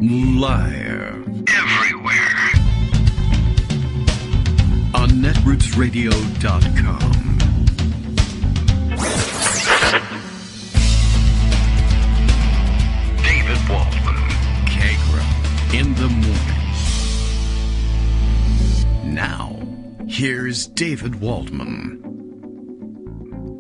Live. Everywhere. On netrootsradio.com. David Waldman. Kagro. In the morning. Now, here's David Waldman.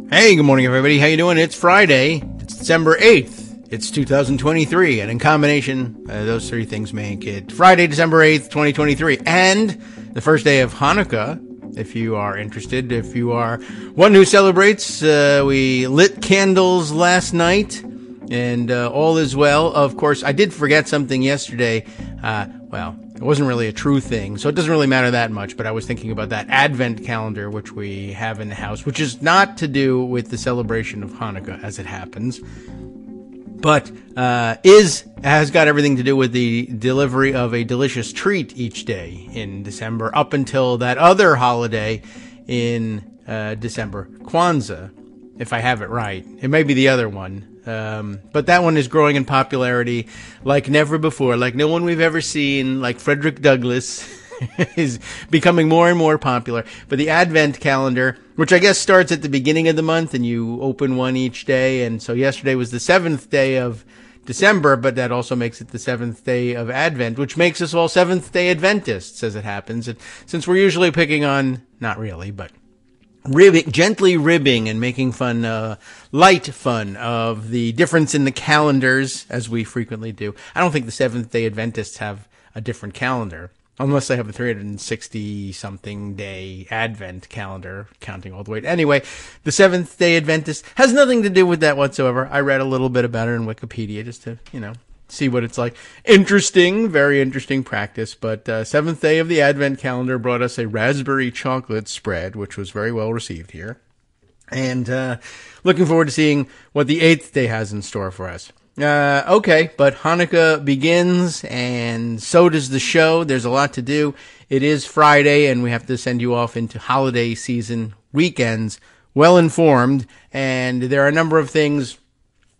Hey, good morning, everybody. How you doing? It's Friday. It's December 8th. It's 2023, and in combination, those three things make it Friday, December 8th, 2023, and the first day of Hanukkah, if you are interested. If you are one who celebrates, we lit candles last night, and all is well. Of course, I did forget something yesterday. It wasn't really a true thing, so it doesn't really matter that much, but I was thinking about that Advent calendar, which we have in the house, which is not to do with the celebration of Hanukkah, as it happens, but has got everything to do with the delivery of a delicious treat each day in December, up until that other holiday in December, Kwanzaa, if I have it right. It may be the other one. But that one is growing in popularity like never before, like no one we've ever seen, like Frederick Douglass is becoming more and more popular. But the Advent calendar, which I guess starts at the beginning of the month and you open one each day. And so yesterday was the 7th day of December, but that also makes it the 7th day of Advent, which makes us all Seventh Day Adventists, as it happens. And since we're usually picking on, not really, but gently ribbing and making fun, light fun of the difference in the calendars, as we frequently do. I don't think the Seventh Day Adventists have a different calendar, unless they have a 360-something day Advent calendar, counting all the way. Anyway, the Seventh Day Adventist has nothing to do with that whatsoever. I read a little bit about it in Wikipedia just to, see what it's like. Interesting, very interesting practice. But seventh day of the Advent calendar brought us a raspberry chocolate spread, which was very well received here. And looking forward to seeing what the 8th day has in store for us. Okay, but Hanukkah begins, and so does the show. There's a lot to do. It is Friday, and we have to send you off into holiday season weekends well informed. And there are a number of things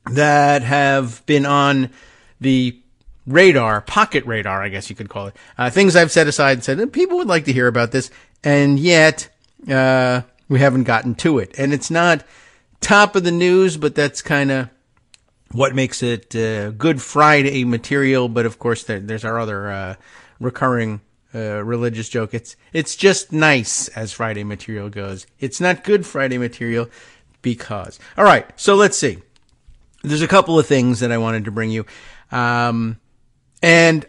that have been on the radar, pocket radar, I guess you could call it. Things I've set aside and said, people would like to hear about this, and yet we haven't gotten to it. And it's not top of the news, but that's kind of what makes it Good Friday material. But of course, there's our other recurring religious joke. It's just nice as Friday material goes. It's not Good Friday material because. All right, so let's see. There's a couple of things that I wanted to bring you. And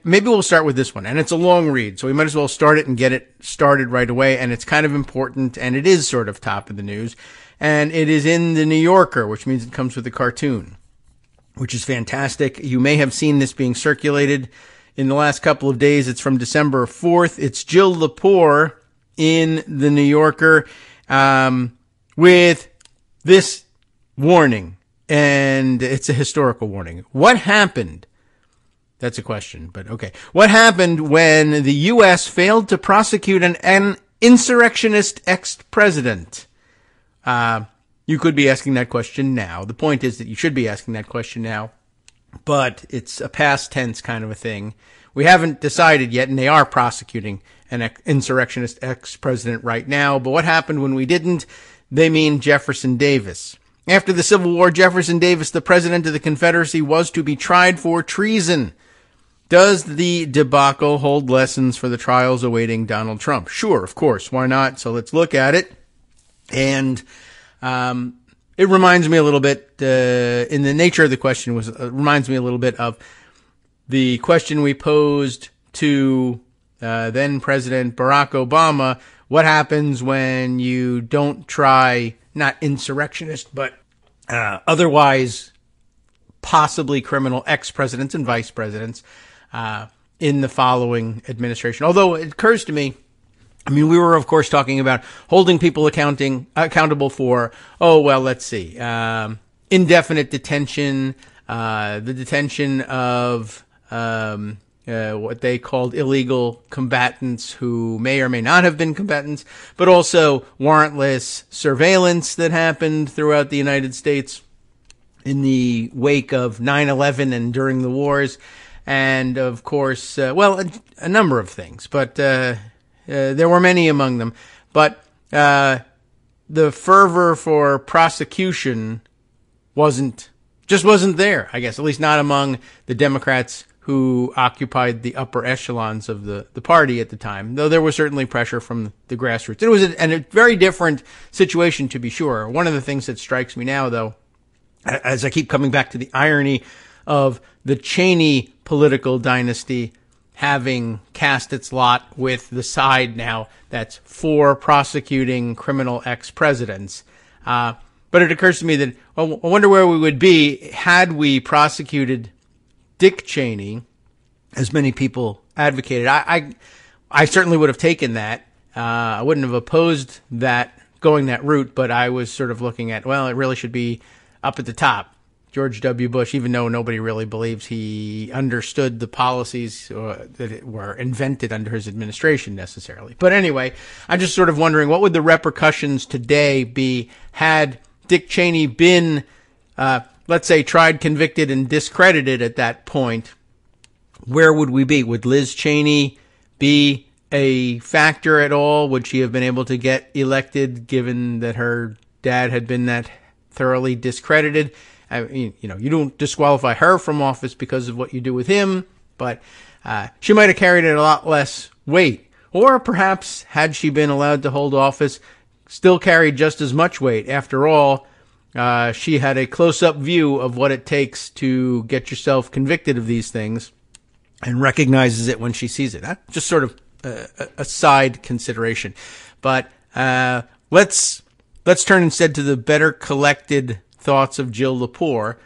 maybe we'll start with this one. And it's a long read, so we might as well start it and get it started right away. And it's kind of important, and it is sort of top of the news. And it is in the New Yorker, which means it comes with a cartoon, which is fantastic. You may have seen this being circulated in the last couple of days. It's from December 4th. It's Jill Lepore in the New Yorker, with this warning. And it's a historical warning. What happened? That's a question, but okay. What happened when the U.S. failed to prosecute an insurrectionist ex-president? You could be asking that question now. The point is that you should be asking that question now, but it's a past tense kind of a thing. We haven't decided yet, and they are prosecuting an insurrectionist ex-president right now. But what happened when we didn't? They mean Jefferson Davis. After the Civil War, Jefferson Davis, the president of the Confederacy, was to be tried for treason. Does the debacle hold lessons for the trials awaiting Donald Trump? Sure, of course. Why not? So let's look at it. And it reminds me a little bit, in the nature of the question, reminds me a little bit of the question we posed to then President Barack Obama. What happens when you don't try, not insurrectionist, but otherwise possibly criminal ex-presidents and vice presidents in the following administration? Although it occurs to me, we were, of course, talking about holding people accountable for, let's see, indefinite detention, the detention of what they called illegal combatants who may or may not have been combatants, but also warrantless surveillance that happened throughout the United States in the wake of 9/11 and during the wars. And, of course, a number of things, but there were many among them. But the fervor for prosecution wasn't there, I guess, at least not among the Democrats who occupied the upper echelons of the party at the time, though there was certainly pressure from the grassroots. It was a very different situation, to be sure. One of the things that strikes me now, though, as I keep coming back to the irony of the Cheney political dynasty having cast its lot with the side now that's for prosecuting criminal ex-presidents. But it occurs to me that, I wonder where we would be had we prosecuted Dick Cheney, as many people advocated. I certainly would have taken that. I wouldn't have opposed that, going that route, but I was sort of looking at, it really should be up at the top. George W. Bush, even though nobody really believes he understood the policies that were invented under his administration necessarily. But anyway, I'm just sort of wondering, what would the repercussions today be had Dick Cheney been, let's say, tried, convicted, and discredited at that point? Where would we be? Would Liz Cheney be a factor at all? Would she have been able to get elected given that her dad had been that thoroughly discredited? You don't disqualify her from office because of what you do with him, but she might have carried it a lot less weight. Or perhaps, had she been allowed to hold office, still carried just as much weight. After all, she had a close-up view of what it takes to get yourself convicted of these things and recognizes it when she sees it. Just sort of a side consideration. But let's turn instead to the better collected thoughts of Jill Lepore.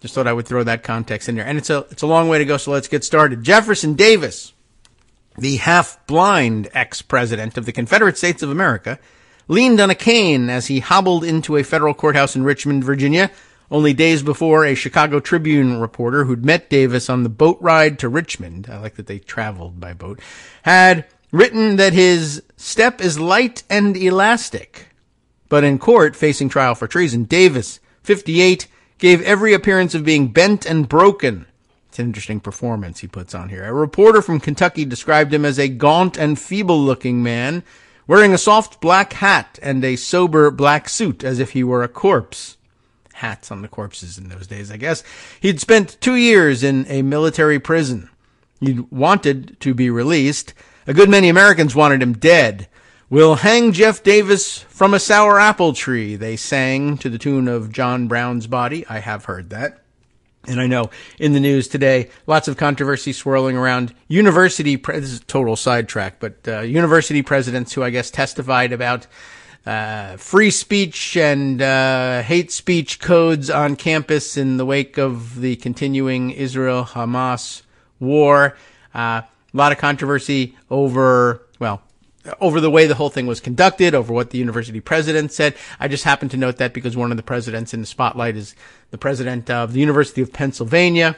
Just thought I would throw that context in there. And it's a long way to go, so let's get started. Jefferson Davis, the half-blind ex-president of the Confederate States of America, leaned on a cane as he hobbled into a federal courthouse in Richmond, Virginia, only days before a Chicago Tribune reporter who'd met Davis on the boat ride to Richmond, I like that they traveled by boat, had written that his step is light and elastic. But in court, facing trial for treason, Davis, 58, gave every appearance of being bent and broken. It's an interesting performance he puts on here. A reporter from Kentucky described him as a gaunt and feeble-looking man, wearing a soft black hat and a sober black suit, as if he were a corpse. Hats on the corpses in those days, I guess. He'd spent 2 years in a military prison. He'd wanted to be released. A good many Americans wanted him dead. "We'll hang Jeff Davis from a sour apple tree," they sang to the tune of John Brown's Body. I have heard that. And I know in the news today, lots of controversy swirling around this is a total sidetrack, but university presidents who I guess testified about free speech and hate speech codes on campus in the wake of the continuing Israel-Hamas war. A lot of controversy over the way the whole thing was conducted, over what the university president said. I just happen to note that because one of the presidents in the spotlight is the president of the University of Pennsylvania.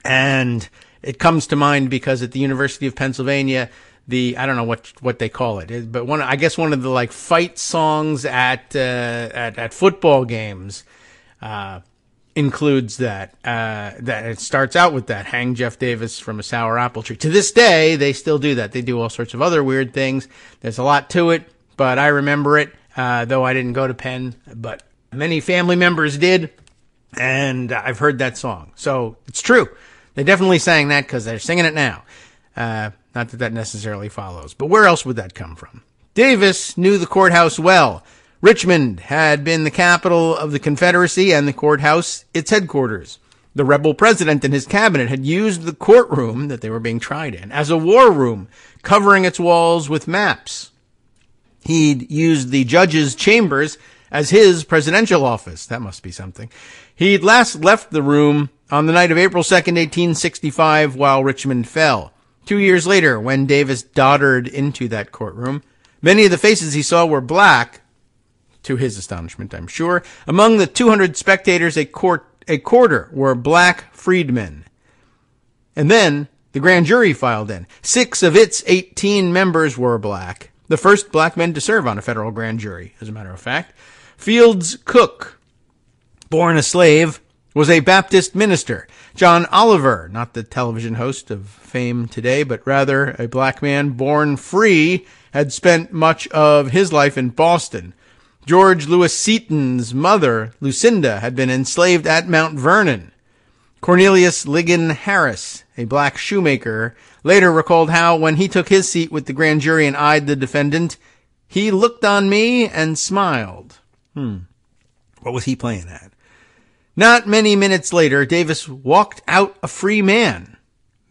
And it comes to mind because at the University of Pennsylvania, I don't know what they call it, but one of the fight songs at football games, includes that it starts out with that, "Hang Jeff Davis from a sour apple tree." To this day, they still do that. They do all sorts of other weird things. There's a lot to it, but I remember it, though I didn't go to Penn, but many family members did, and I've heard that song. So it's true. They definitely sang that because they're singing it now. Not that necessarily follows, but where else would that come from? Davis knew the courthouse well. Richmond had been the capital of the Confederacy and the courthouse its headquarters. The rebel president and his cabinet had used the courtroom that they were being tried in as a war room, covering its walls with maps. He'd used the judge's chambers as his presidential office. That must be something. He'd last left the room on the night of April 2nd, 1865, while Richmond fell. 2 years later, when Davis doddered into that courtroom, many of the faces he saw were black, to his astonishment, I'm sure. Among the 200 spectators, a quarter were black freedmen. And then the grand jury filed in. 6 of its 18 members were black. The first black men to serve on a federal grand jury, as a matter of fact. Fields Cook, born a slave, was a Baptist minister. John Oliver, not the television host of fame today, but rather a black man born free, had spent much of his life in Boston. George Louis Seton's mother, Lucinda, had been enslaved at Mount Vernon. Cornelius Ligon Harris, a black shoemaker, later recalled how, when he took his seat with the grand jury and eyed the defendant, he looked on me and smiled. What was he playing at? Not many minutes later, Davis walked out a free man.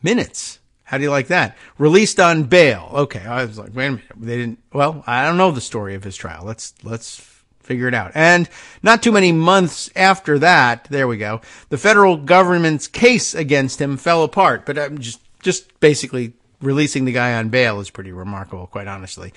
Minutes. How do you like that? Released on bail. Okay, I was like, wait a minute. They didn't. Well, I don't know the story of his trial. Let's figure it out. And not too many months after that, there we go, the federal government's case against him fell apart. But I'm just basically releasing the guy on bail is pretty remarkable, quite honestly.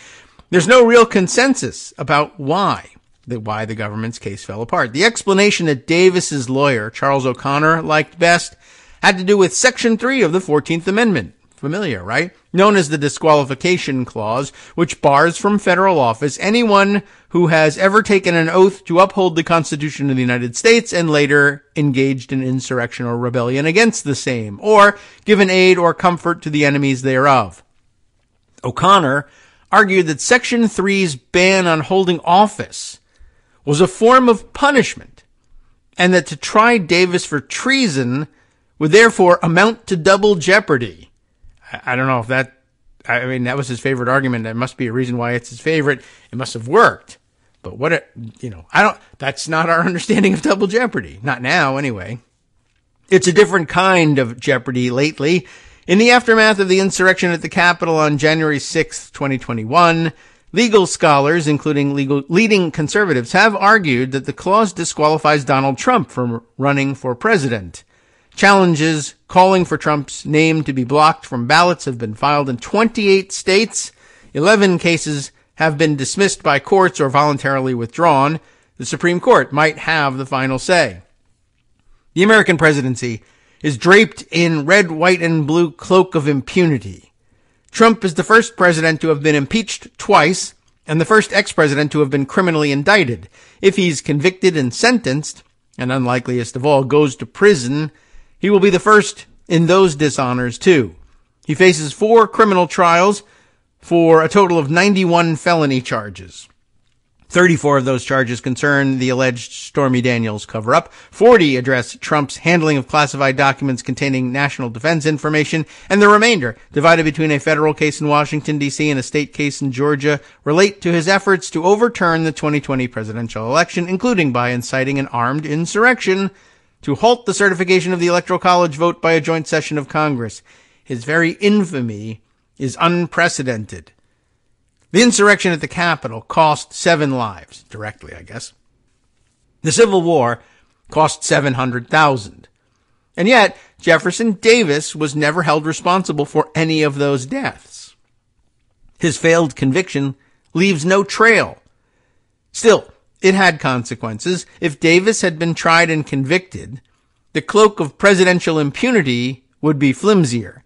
There's no real consensus about why the government's case fell apart. The explanation that Davis's lawyer, Charles O'Connor, liked best had to do with Section 3 of the 14th Amendment. Familiar, right? Known as the disqualification clause, which bars from federal office anyone who has ever taken an oath to uphold the Constitution of the United States and later engaged in insurrection or rebellion against the same, or given aid or comfort to the enemies thereof. O'Connor argued that Section 3's ban on holding office was a form of punishment, and that to try Davis for treason would therefore amount to double jeopardy. I don't know if that was his favorite argument. There must be a reason why it's his favorite. It must have worked. But that's not our understanding of double jeopardy. Not now, anyway. It's a different kind of jeopardy lately. In the aftermath of the insurrection at the Capitol on January 6, 2021, legal scholars, including leading conservatives, have argued that the clause disqualifies Donald Trump from running for president. Challenges calling for Trump's name to be blocked from ballots have been filed in 28 states. 11 cases have been dismissed by courts or voluntarily withdrawn. The Supreme Court might have the final say. The American presidency is draped in red, white, and blue cloak of impunity. Trump is the first president to have been impeached twice and the first ex-president to have been criminally indicted. If he's convicted and sentenced, and unlikeliest of all goes to prison, he will be the first in those dishonors, too. He faces 4 criminal trials for a total of 91 felony charges. 34 of those charges concern the alleged Stormy Daniels cover-up. 40 address Trump's handling of classified documents containing national defense information, and the remainder, divided between a federal case in Washington, D.C. and a state case in Georgia, relate to his efforts to overturn the 2020 presidential election, including by inciting an armed insurrection to halt the certification of the Electoral College vote by a joint session of Congress. His very infamy is unprecedented. The insurrection at the Capitol cost 7 lives, directly, I guess. The Civil War cost 700,000. And yet, Jefferson Davis was never held responsible for any of those deaths. His failed conviction leaves no trail. Still, it had consequences. If Davis had been tried and convicted, the cloak of presidential impunity would be flimsier.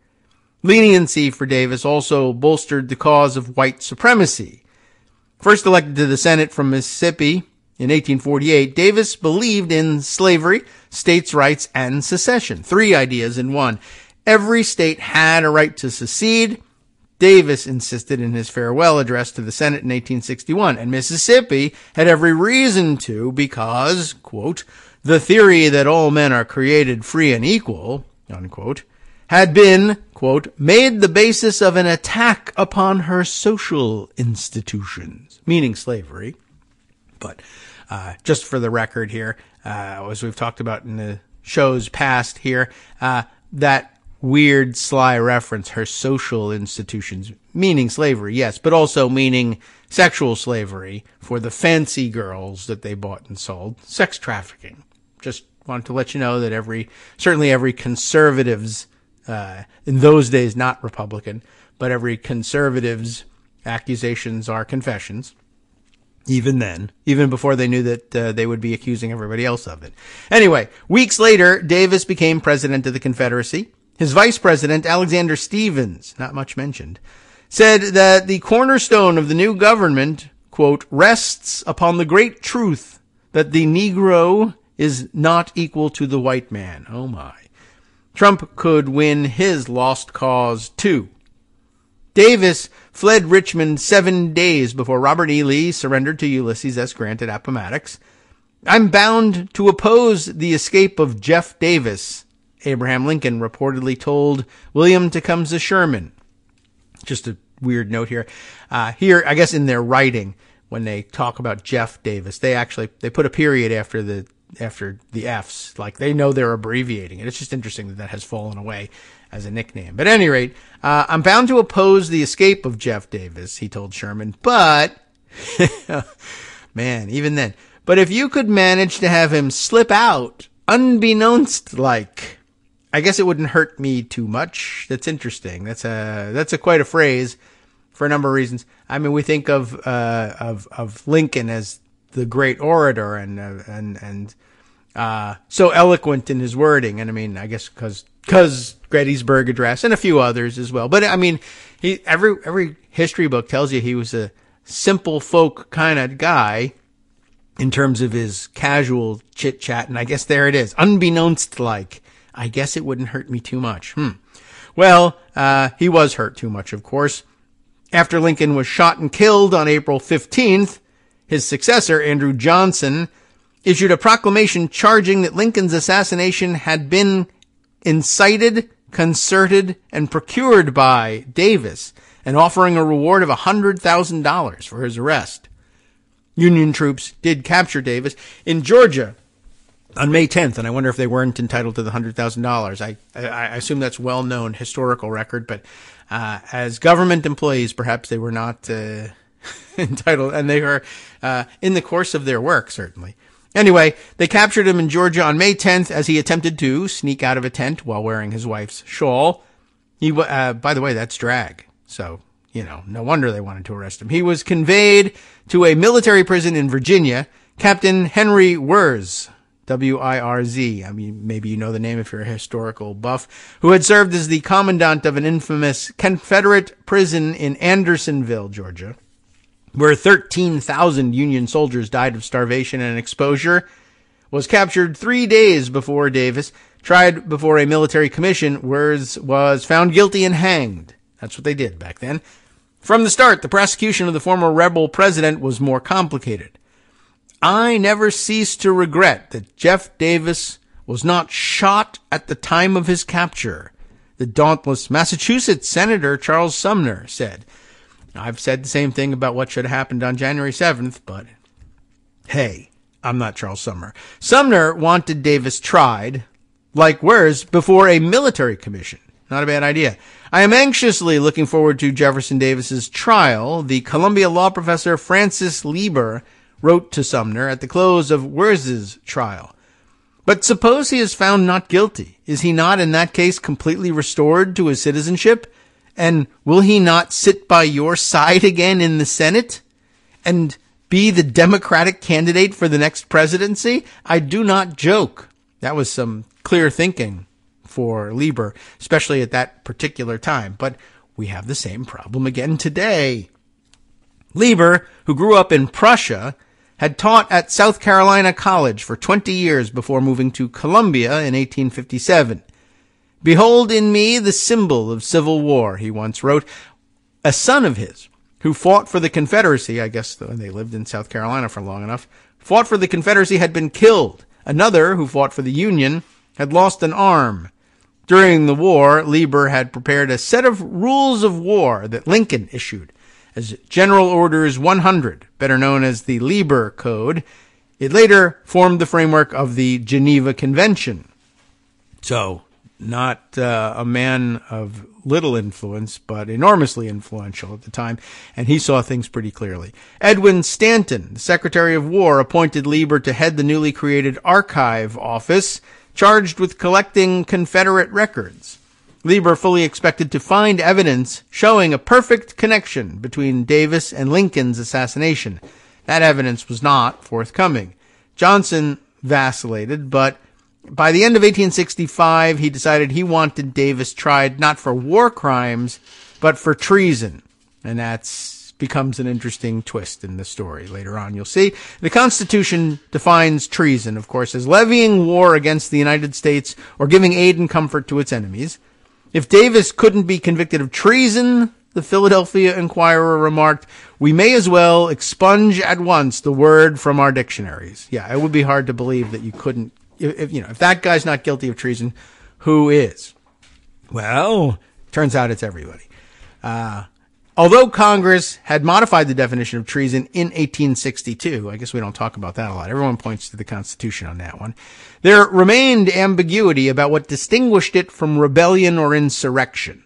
Leniency for Davis also bolstered the cause of white supremacy. First elected to the Senate from Mississippi in 1848, Davis believed in slavery, states' rights, and secession. 3 ideas in one. Every state had a right to secede, Davis insisted in his farewell address to the Senate in 1861, and Mississippi had every reason to because, quote, the theory that all men are created free and equal, unquote, had been, quote, made the basis of an attack upon her social institutions, meaning slavery. But just for the record here, as we've talked about in the shows past here, that weird, sly reference, her social institutions, meaning slavery, yes, but also meaning sexual slavery for the fancy girls that they bought and sold, sex trafficking. Just wanted to let you know that certainly every conservative's, in those days not Republican, but every conservative's accusations are confessions. Even then, even before they knew that they would be accusing everybody else of it. Anyway, weeks later, Davis became president of the Confederacy. His vice president, Alexander Stephens, not much mentioned, said that the cornerstone of the new government, quote, rests upon the great truth that the Negro is not equal to the white man. Oh my. Trump could win his lost cause, too. Davis fled Richmond 7 days before Robert E. Lee surrendered to Ulysses S. Grant at Appomattox. I'm bound to oppose the escape of Jeff Davis, Abraham Lincoln reportedly told William Tecumseh Sherman. Just a weird note here. Here, I guess in their writing, when they talk about Jeff Davis, they put a period after the F's. Like, they know they're abbreviating it. It's just interesting that has fallen away as a nickname. But at any rate, I'm bound to oppose the escape of Jeff Davis, he told Sherman. But, man, even then. But if you could manage to have him slip out, unbeknownst like, I guess it wouldn't hurt me too much. That's interesting. That's a quite a phrase for a number of reasons. I mean, we think of Lincoln as the great orator and so eloquent in his wording. And I mean, I guess because Gettysburg Address and a few others as well. But I mean, every history book tells you he was a simple folk kind of guy in terms of his casual chit chat. And I guess there it is. Unbeknownst like, I guess it wouldn't hurt me too much. Well, he was hurt too much, of course. After Lincoln was shot and killed on April 15th, his successor, Andrew Johnson, issued a proclamation charging that Lincoln's assassination had been incited, concerted, and procured by Davis, and offering a reward of $100,000 for his arrest. Union troops did capture Davis in Georgia on May 10th, and I wonder if they weren't entitled to the $100,000. I assume that's well-known historical record, but as government employees, perhaps they were not entitled, and they were in the course of their work, certainly. Anyway, they captured him in Georgia on May 10th as he attempted to sneak out of a tent while wearing his wife's shawl. By the way, that's drag, so, no wonder they wanted to arrest him. He was conveyed to a military prison in Virginia. Captain Henry Wirz, W-I-R-Z, I mean, maybe you know the name if you're a historical buff, who had served as the commandant of an infamous Confederate prison in Andersonville, Georgia, where 13,000 Union soldiers died of starvation and exposure, was captured 3 days before Davis, tried before a military commission, Wirz was found guilty and hanged. That's what they did back then. From the start, the prosecution of the former rebel president was more complicated. I never cease to regret that Jeff Davis was not shot at the time of his capture, the dauntless Massachusetts Senator Charles Sumner said. I've said the same thing about what should have happened on January 7th, but hey, I'm not Charles Sumner. Sumner wanted Davis tried, like Wirz, before a military commission. Not a bad idea. I am anxiously looking forward to Jefferson Davis's trial. The Columbia law professor Francis Lieber wrote to Sumner at the close of Wirz's trial. But suppose he is found not guilty. Is he not in that case completely restored to his citizenship? And will he not sit by your side again in the Senate and be the Democratic candidate for the next presidency? I do not joke. That was some clear thinking for Lieber, especially at that particular time. But we have the same problem again today. Lieber, who grew up in Prussia, had taught at South Carolina College for 20 years before moving to Columbia in 1857. Behold in me the symbol of civil war, he once wrote. A son of his, who fought for the Confederacy, I guess they lived in South Carolina for long enough, fought for the Confederacy, had been killed. Another, who fought for the Union, had lost an arm. During the war, Lieber had prepared a set of rules of war that Lincoln issued as General Orders 100, better known as the Lieber Code. It later formed the framework of the Geneva Convention. So, not a man of little influence, but enormously influential at the time, and he saw things pretty clearly. Edwin Stanton, the Secretary of War, appointed Lieber to head the newly created Archive Office, charged with collecting Confederate records. Lieber fully expected to find evidence showing a perfect connection between Davis and Lincoln's assassination. That evidence was not forthcoming. Johnson vacillated, but by the end of 1865, he decided he wanted Davis tried not for war crimes, but for treason. And that's becomes an interesting twist in the story. Later on, you'll see. The Constitution defines treason, of course, as levying war against the United States or giving aid and comfort to its enemies. If Davis couldn't be convicted of treason, the Philadelphia Inquirer remarked, we may as well expunge at once the word from our dictionaries. Yeah, it would be hard to believe that you couldn't, if that guy's not guilty of treason, who is? Well, turns out it's everybody. Although Congress had modified the definition of treason in 1862, I guess we don't talk about that a lot. Everyone points to the Constitution on that one. There remained ambiguity about what distinguished it from rebellion or insurrection.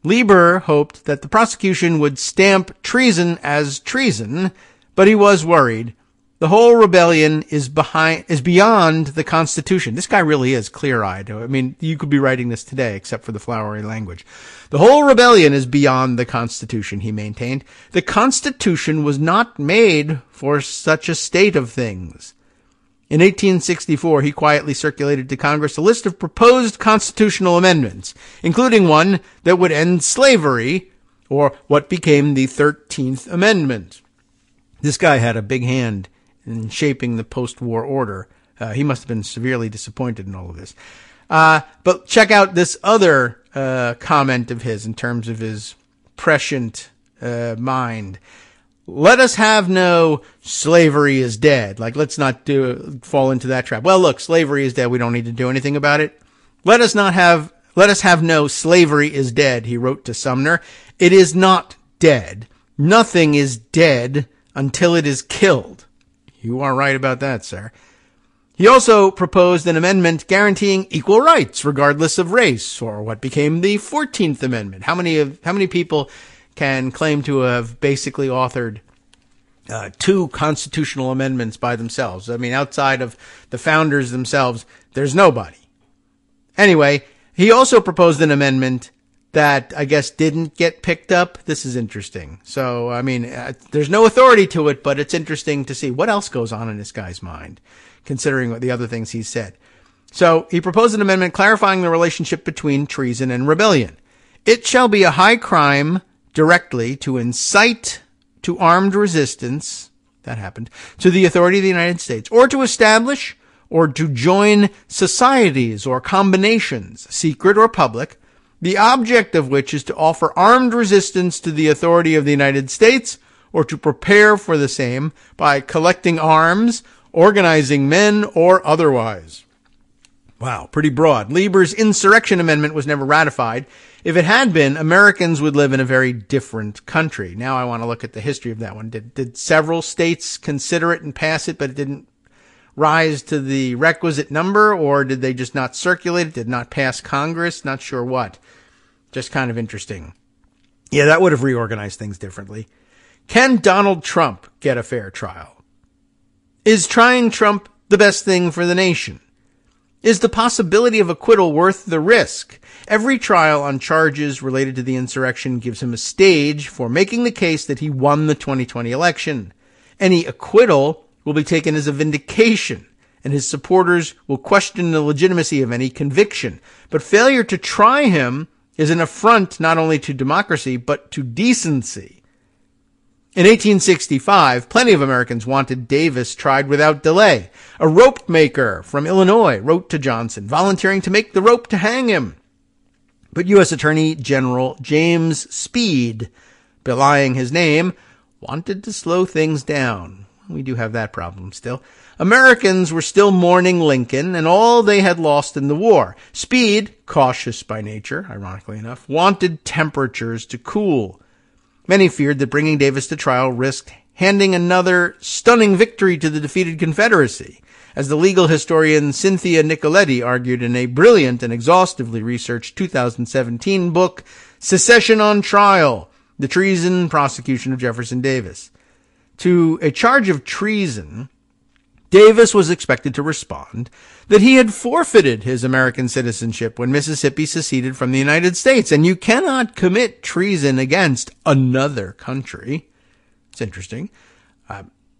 Lieber hoped that the prosecution would stamp treason as treason, but he was worried. The whole rebellion is beyond the Constitution. This guy really is clear-eyed. I mean, you could be writing this today, except for the flowery language. The whole rebellion is beyond the Constitution, he maintained. The Constitution was not made for such a state of things. In 1864, he quietly circulated to Congress a list of proposed constitutional amendments, including one that would end slavery, or what became the 13th Amendment. This guy had a big hand in shaping the post-war order. He must have been severely disappointed in all of this. But check out this other comment of his in terms of his prescient mind. Let us have no slavery is dead. Like, let's not fall into that trap. Well, look, slavery is dead. We don't need to do anything about it. Let us have no slavery is dead, he wrote to Sumner. It is not dead. Nothing is dead until it is killed. You are right about that, sir. He also proposed an amendment guaranteeing equal rights regardless of race, or what became the 14th Amendment. How many people can claim to have basically authored two constitutional amendments by themselves? I mean, outside of the founders themselves, there's nobody. Anyway, he also proposed an amendment that I guess didn't get picked up. This is interesting. So, I mean, there's no authority to it, but it's interesting to see what else goes on in this guy's mind, considering what the other things he's said. So he proposed an amendment clarifying the relationship between treason and rebellion. It shall be a high crime directly to incite to armed resistance, that happened, to the authority of the United States, or to establish or to join societies or combinations, secret or public, the object of which is to offer armed resistance to the authority of the United States, or to prepare for the same by collecting arms, organizing men, or otherwise. Wow, pretty broad. Lieber's insurrection amendment was never ratified. If it had been, Americans would live in a very different country. Now I want to look at the history of that one. Did several states consider it and pass it, but it didn't rise to the requisite number, or did they just not circulate it, did not pass Congress? Not sure what. Just kind of interesting. Yeah, that would have reorganized things differently. Can Donald Trump get a fair trial? Is trying Trump the best thing for the nation? Is the possibility of acquittal worth the risk? Every trial on charges related to the insurrection gives him a stage for making the case that he won the 2020 election. Any acquittal will be taken as a vindication, and his supporters will question the legitimacy of any conviction. But failure to try him is an affront not only to democracy, but to decency. In 1865, plenty of Americans wanted Davis tried without delay. A rope maker from Illinois wrote to Johnson, volunteering to make the rope to hang him. But U.S. Attorney General James Speed, belying his name, wanted to slow things down. We do have that problem still. Americans were still mourning Lincoln and all they had lost in the war. Speed, cautious by nature, ironically enough, wanted temperatures to cool. Many feared that bringing Davis to trial risked handing another stunning victory to the defeated Confederacy, as the legal historian Cynthia Nicoletti argued in a brilliant and exhaustively researched 2017 book, Secession on Trial, The Treason Prosecution of Jefferson Davis. To a charge of treason, Davis was expected to respond that he had forfeited his American citizenship when Mississippi seceded from the United States, and you cannot commit treason against another country. It's interesting.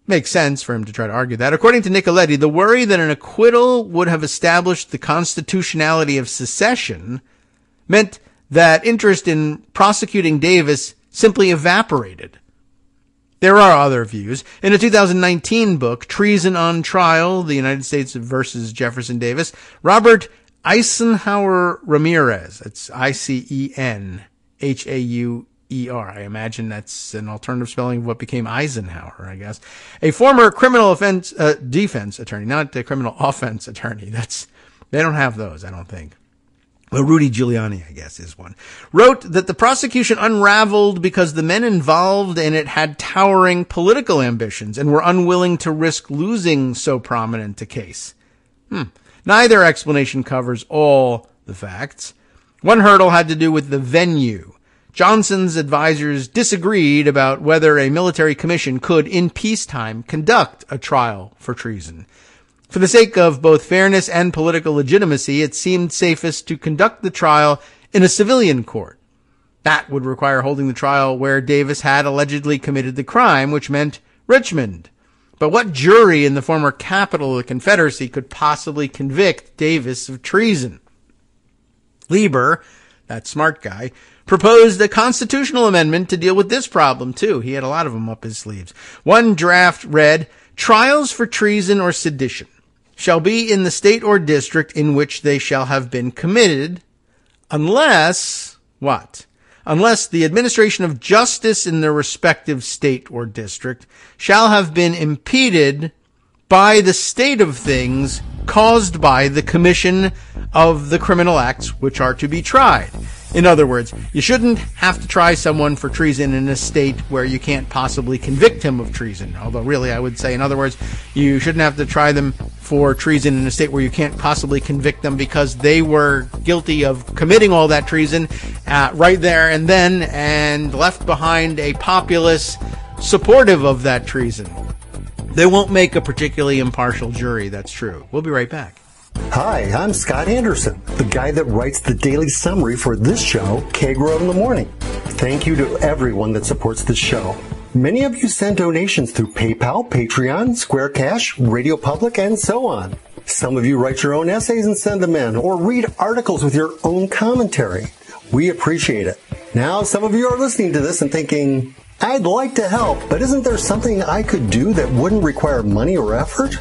Makes sense for him to try to argue that. According to Nicoletti, the worry that an acquittal would have established the constitutionality of secession meant that interest in prosecuting Davis simply evaporated There are other views. In a 2019 book, Treason on Trial, the United States versus Jefferson Davis, Robert Eisenhower Ramirez, it's Icenhauer, I imagine that's an alternative spelling of what became Eisenhower, I guess, a former criminal defense attorney, not a criminal offense attorney. They don't have those, I don't think. Well, Rudy Giuliani, I guess, is one, wrote that the prosecution unraveled because the men involved in it had towering political ambitions and were unwilling to risk losing so prominent a case. Neither explanation covers all the facts. One hurdle had to do with the venue. Johnson's advisors disagreed about whether a military commission could, in peacetime, conduct a trial for treason. For the sake of both fairness and political legitimacy, it seemed safest to conduct the trial in a civilian court. That would require holding the trial where Davis had allegedly committed the crime, which meant Richmond. But what jury in the former capital of the Confederacy could possibly convict Davis of treason? Lieber, that smart guy, proposed a constitutional amendment to deal with this problem, too. He had a lot of them up his sleeves. One draft read, "Trials for treason or sedition shall be in the state or district in which they shall have been committed, unless," what? "Unless the administration of justice in their respective state or district shall have been impeded by the state of things caused by the commission of the criminal acts which are to be tried." In other words, you shouldn't have to try someone for treason in a state where you can't possibly convict him of treason. Although really, I would say, in other words, you shouldn't have to try them for treason in a state where you can't possibly convict them because they were guilty of committing all that treason right there and then, and left behind a populace supportive of that treason. They won't make a particularly impartial jury, that's true. We'll be right back. Hi, I'm Scott Anderson, the guy that writes the daily summary for this show, Kagro in the Morning. Thank you to everyone that supports this show. Many of you send donations through PayPal, Patreon, Square Cash, Radio Public, and so on. Some of you write your own essays and send them in, or read articles with your own commentary. We appreciate it. Now, some of you are listening to this and thinking, I'd like to help, but isn't there something I could do that wouldn't require money or effort?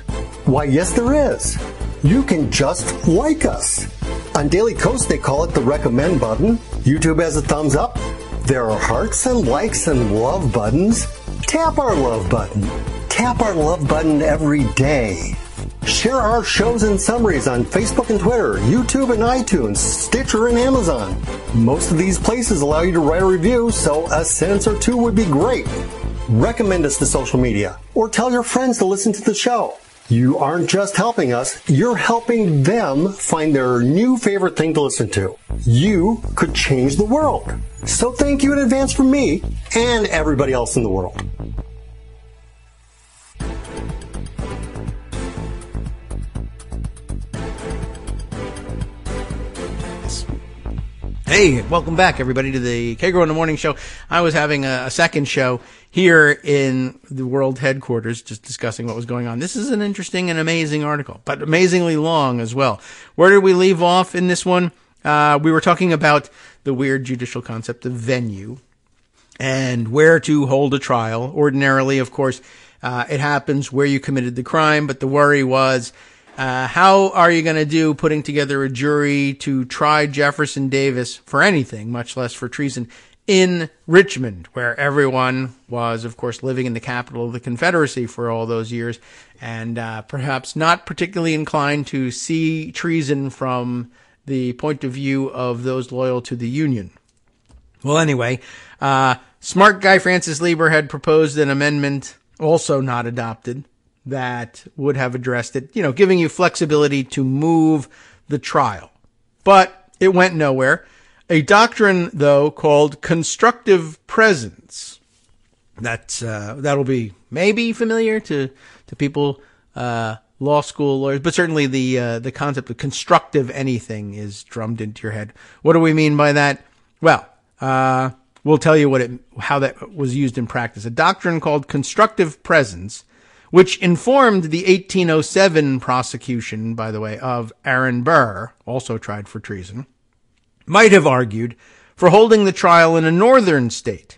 Why, yes, there is. You can just like us. On Daily Kos, they call it the recommend button. YouTube has a thumbs up. There are hearts and likes and love buttons. Tap our love button. Tap our love button every day. Share our shows and summaries on Facebook and Twitter, YouTube and iTunes, Stitcher and Amazon. Most of these places allow you to write a review, so a sentence or two would be great. Recommend us to social media, or tell your friends to listen to the show. You aren't just helping us, you're helping them find their new favorite thing to listen to. You could change the world. So thank you in advance from me and everybody else in the world. Hey, welcome back, everybody, to the Kagro in the Morning Show. I was having a second show here in the world headquarters, just discussing what was going on. This is an interesting and amazing article, but amazingly long as well. Where did we leave off in this one? We were talking about the weird judicial concept of venue and where to hold a trial. Ordinarily, of course, it happens where you committed the crime, but the worry was, how are you going to do putting together a jury to try Jefferson Davis for anything, much less for treason, in Richmond, where everyone was, of course, living in the capital of the Confederacy for all those years, and perhaps not particularly inclined to see treason from the point of view of those loyal to the Union. Well, anyway, smart guy Francis Lieber had proposed an amendment, also not adopted, that would have addressed it, giving you flexibility to move the trial. But it went nowhere. A doctrine, though, called constructive presence. That'll be maybe familiar to people, law school lawyers, but certainly the concept of constructive anything is drummed into your head. What do we mean by that? Well, we'll tell you how that was used in practice. A doctrine called constructive presence, which informed the 1807 prosecution, by the way, of Aaron Burr, also tried for treason, might have argued for holding the trial in a northern state.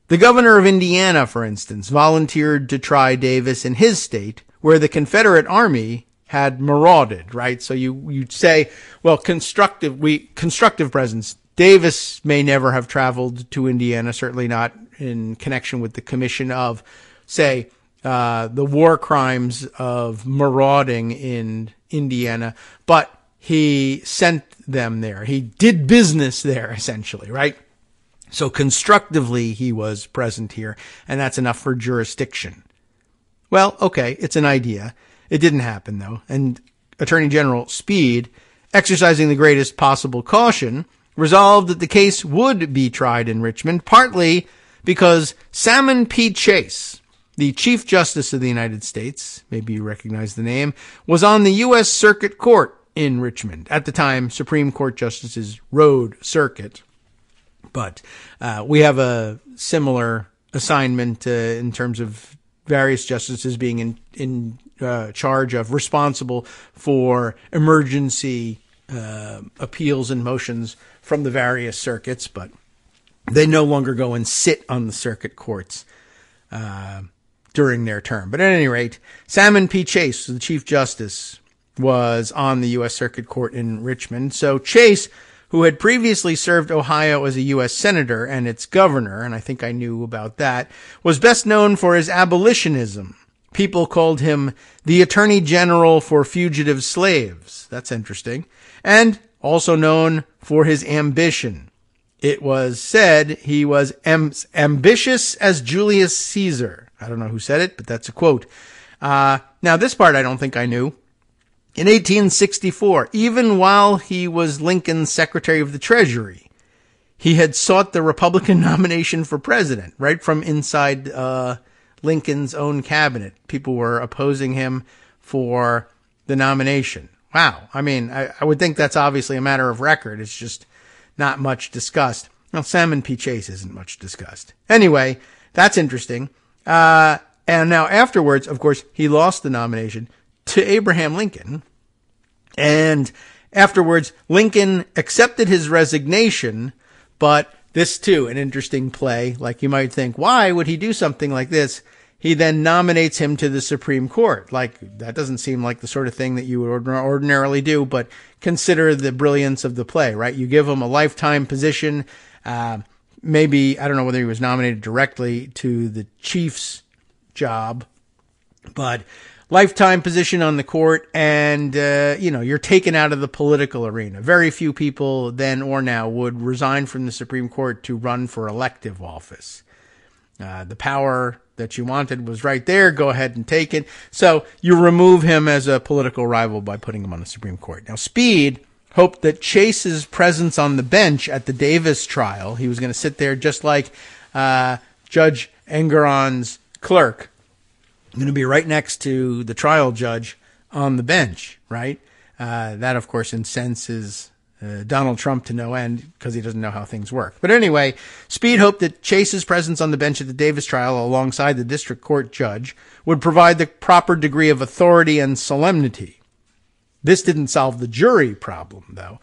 The governor of Indiana, for instance, volunteered to try Davis in his state, where the Confederate Army had marauded, right? So you'd say, well, constructive presence. Davis may never have traveled to Indiana, certainly not in connection with the commission of, say, the war crimes of marauding in Indiana, but he sent them there. He did business there, essentially, right? So constructively, he was present here, and that's enough for jurisdiction. Well, okay, it's an idea. It didn't happen, though, and Attorney General Speed, exercising the greatest possible caution, resolved that the case would be tried in Richmond, partly because Salmon P. Chase, the Chief Justice of the United States, maybe you recognize the name, was on the U.S. Circuit Court in Richmond. At the time, Supreme Court Justices rode circuit. But we have a similar assignment in terms of various justices being in charge of, responsible for emergency appeals and motions from the various circuits, but they no longer go and sit on the circuit courts during their term. But at any rate, Salmon P. Chase, the Chief Justice, was on the U.S. Circuit Court in Richmond. So Chase, who had previously served Ohio as a U.S. Senator and its governor, and I think I knew about that, was best known for his abolitionism. People called him the Attorney General for Fugitive Slaves. That's interesting. And also known for his ambition. It was said he was ambitious as Julius Caesar. I don't know who said it, but that's a quote. Now, this part I don't think I knew. In 1864, even while he was Lincoln's Secretary of the Treasury, he had sought the Republican nomination for president, right from inside Lincoln's own cabinet. People were opposing him for the nomination. Wow. I mean, I would think that's obviously a matter of record. It's just not much discussed. Well, Salmon P. Chase isn't much discussed. Anyway, that's interesting. And now afterwards, of course, he lost the nomination to Abraham Lincoln. And afterwards, Lincoln accepted his resignation, but this too, an interesting play. Like you might think, why would he do something like this? He then nominates him to the Supreme Court. Like, that doesn't seem like the sort of thing that you would ordinarily do, but consider the brilliance of the play, right? You give him a lifetime position. Maybe, I don't know whether he was nominated directly to the chief's job, but lifetime position on the court, and, you're taken out of the political arena. Very few people then or now would resign from the Supreme Court to run for elective office. The power that you wanted was right there. Go ahead and take it. So you remove him as a political rival by putting him on the Supreme Court. Now, Speed hoped that Chase's presence on the bench at the Davis trial, he was going to sit there just like Judge Engeron's clerk, going to be right next to the trial judge on the bench, right? That, of course, incenses Donald Trump to no end because he doesn't know how things work. But anyway, Speed hoped that Chase's presence on the bench at the Davis trial alongside the district court judge would provide the proper degree of authority and solemnity. This didn't solve the jury problem, though.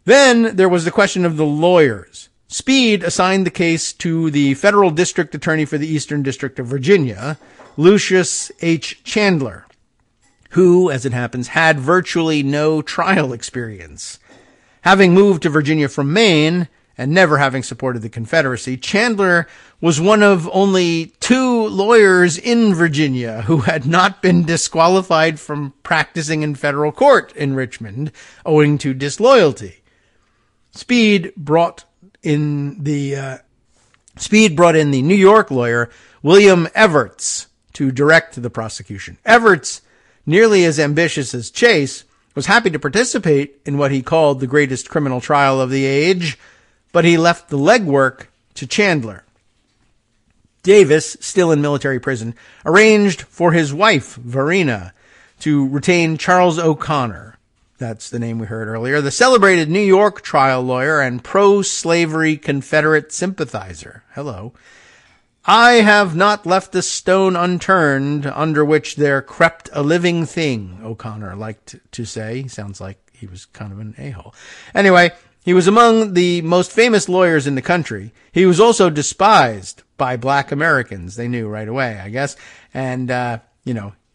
Then there was the question of the lawyers. Speed assigned the case to the federal district attorney for the Eastern District of Virginia, Lucius H. Chandler, who, as it happens, had virtually no trial experience. Having moved to Virginia from Maine and never having supported the Confederacy, Chandler was one of only 2 lawyers in Virginia who had not been disqualified from practicing in federal court in Richmond owing to disloyalty. Speed brought in the New York lawyer William Evarts to direct the prosecution. Evarts, nearly as ambitious as Chase, was happy to participate in what he called the greatest criminal trial of the age, but he left the legwork to Chandler. Davis, still in military prison, arranged for his wife, Verena, to retain Charles O'Connor. That's the name we heard earlier, the celebrated New York trial lawyer and pro-slavery Confederate sympathizer. Hello. I have not left a stone unturned under which there crept a living thing, O'Connor liked to say. He sounds like he was kind of an a-hole. Anyway, he was among the most famous lawyers in the country. He was also despised by black Americans. They knew right away, I guess. And,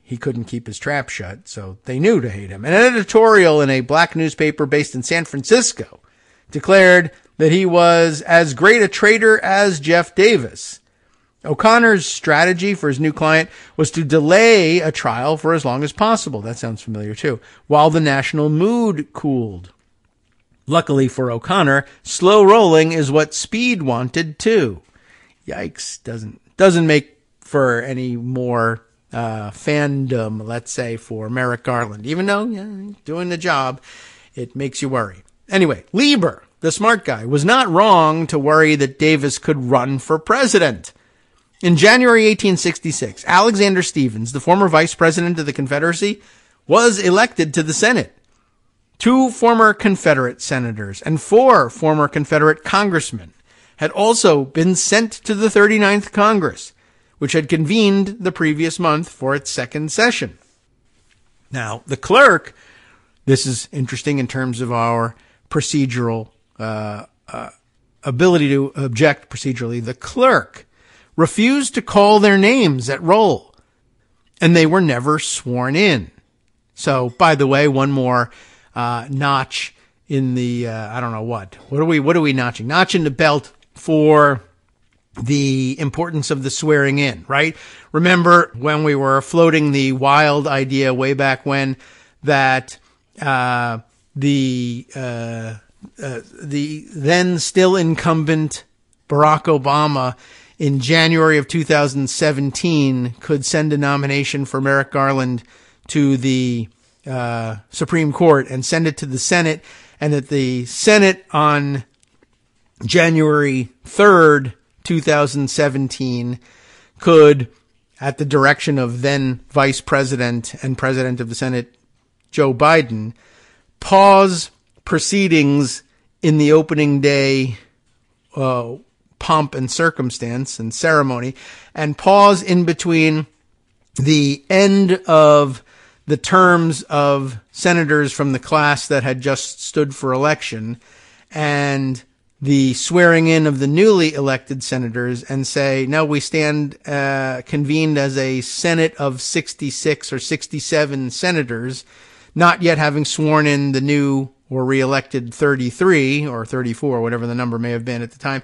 he couldn't keep his trap shut, so they knew to hate him. An editorial in a black newspaper based in San Francisco declared that he was as great a traitor as Jeff Davis. O'Connor's strategy for his new client was to delay a trial for as long as possible. That sounds familiar too. While the national mood cooled. Luckily for O'Connor, slow rolling is what Speed wanted too. Yikes. Doesn't make for any more fandom, let's say, for Merrick Garland. Even though, doing the job, it makes you worry. Anyway, Lieber, the smart guy, was not wrong to worry that Davis could run for president. In January 1866, Alexander Stephens, the former vice president of the Confederacy, was elected to the Senate. 2 former Confederate senators and 4 former Confederate congressmen had also been sent to the 39th Congress, which had convened the previous month for its second session. Now, the clerk, this is interesting in terms of our procedural ability to object procedurally. The clerk refused to call their names at roll, and they were never sworn in. So, by the way, one more notch in the I don't know what are we notching? Notch in the belt for the importance of the swearing in, right? Remember when we were floating the wild idea way back when that the then still incumbent Barack Obama in January of 2017 could send a nomination for Merrick Garland to the Supreme Court and send it to the Senate, and that the Senate on January 3rd, 2017 could, at the direction of then Vice President and President of the Senate, Joe Biden, pause proceedings in the opening day pomp and circumstance and ceremony, and pause in between the end of the terms of senators from the class that had just stood for election and the swearing in of the newly elected senators, and say, no, we stand convened as a Senate of 66 or 67 senators, not yet having sworn in the new or reelected 33 or 34, whatever the number may have been at the time.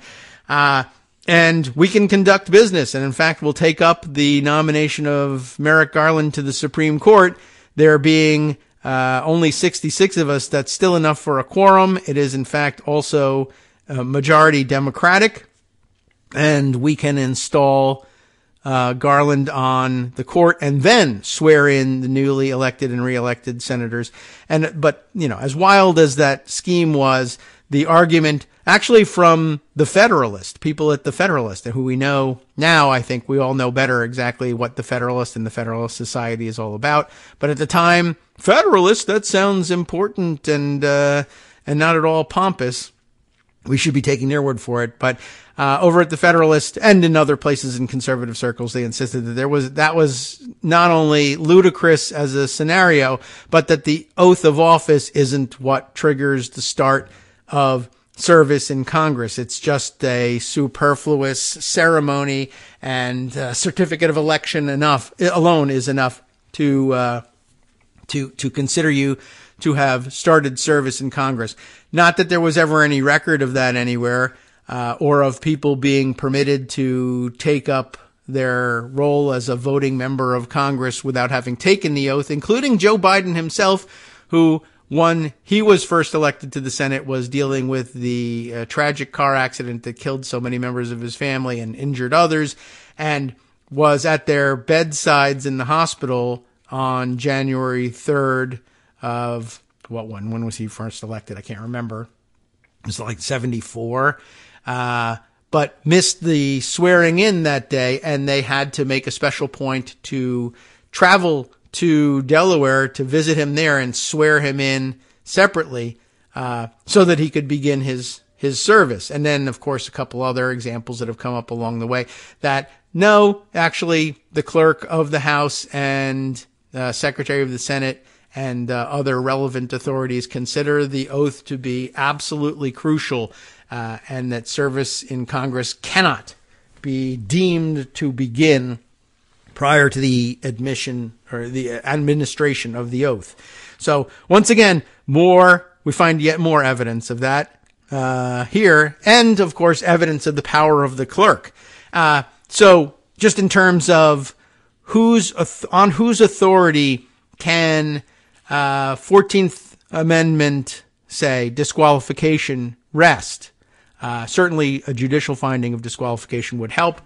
And we can conduct business. And in fact, we'll take up the nomination of Merrick Garland to the Supreme Court. There being only 66 of us, that's still enough for a quorum. It is, in fact, also majority Democratic. And we can install Garland on the court and then swear in the newly elected and reelected senators. But as wild as that scheme was, the argument actually from the Federalist, people at the Federalist, who we know now, I think we all know better exactly what the Federalist and the Federalist Society is all about. But at the time, Federalist, that sounds important and not at all pompous. We should be taking their word for it. But over at the Federalist and in other places in conservative circles, they insisted that that was not only ludicrous as a scenario, but that the oath of office isn't what triggers the start of service in Congress. It's just a superfluous ceremony, and certificate of election alone is enough to consider you to have started service in Congress. Not that there was ever any record of that anywhere, or of people being permitted to take up their role as a voting member of Congress without having taken the oath, including Joe Biden himself, who, when he was first elected to the Senate, was dealing with the tragic car accident that killed so many members of his family and injured others, and was at their bedsides in the hospital on January 3rd of when was he first elected? I can't remember. It was like 74. But missed the swearing in that day, and they had to make a special point to travel to Delaware to visit him there and swear him in separately, so that he could begin his service. And then, of course, a couple other examples that have come up along the way that no, actually the clerk of the House and Secretary of the Senate and other relevant authorities consider the oath to be absolutely crucial, and that service in Congress cannot be deemed to begin prior to the admission or the administration of the oath. So once again, we find yet more evidence of that here, and of course evidence of the power of the clerk. So just in terms of on whose authority can 14th Amendment, say, disqualification rest? Certainly a judicial finding of disqualification would help.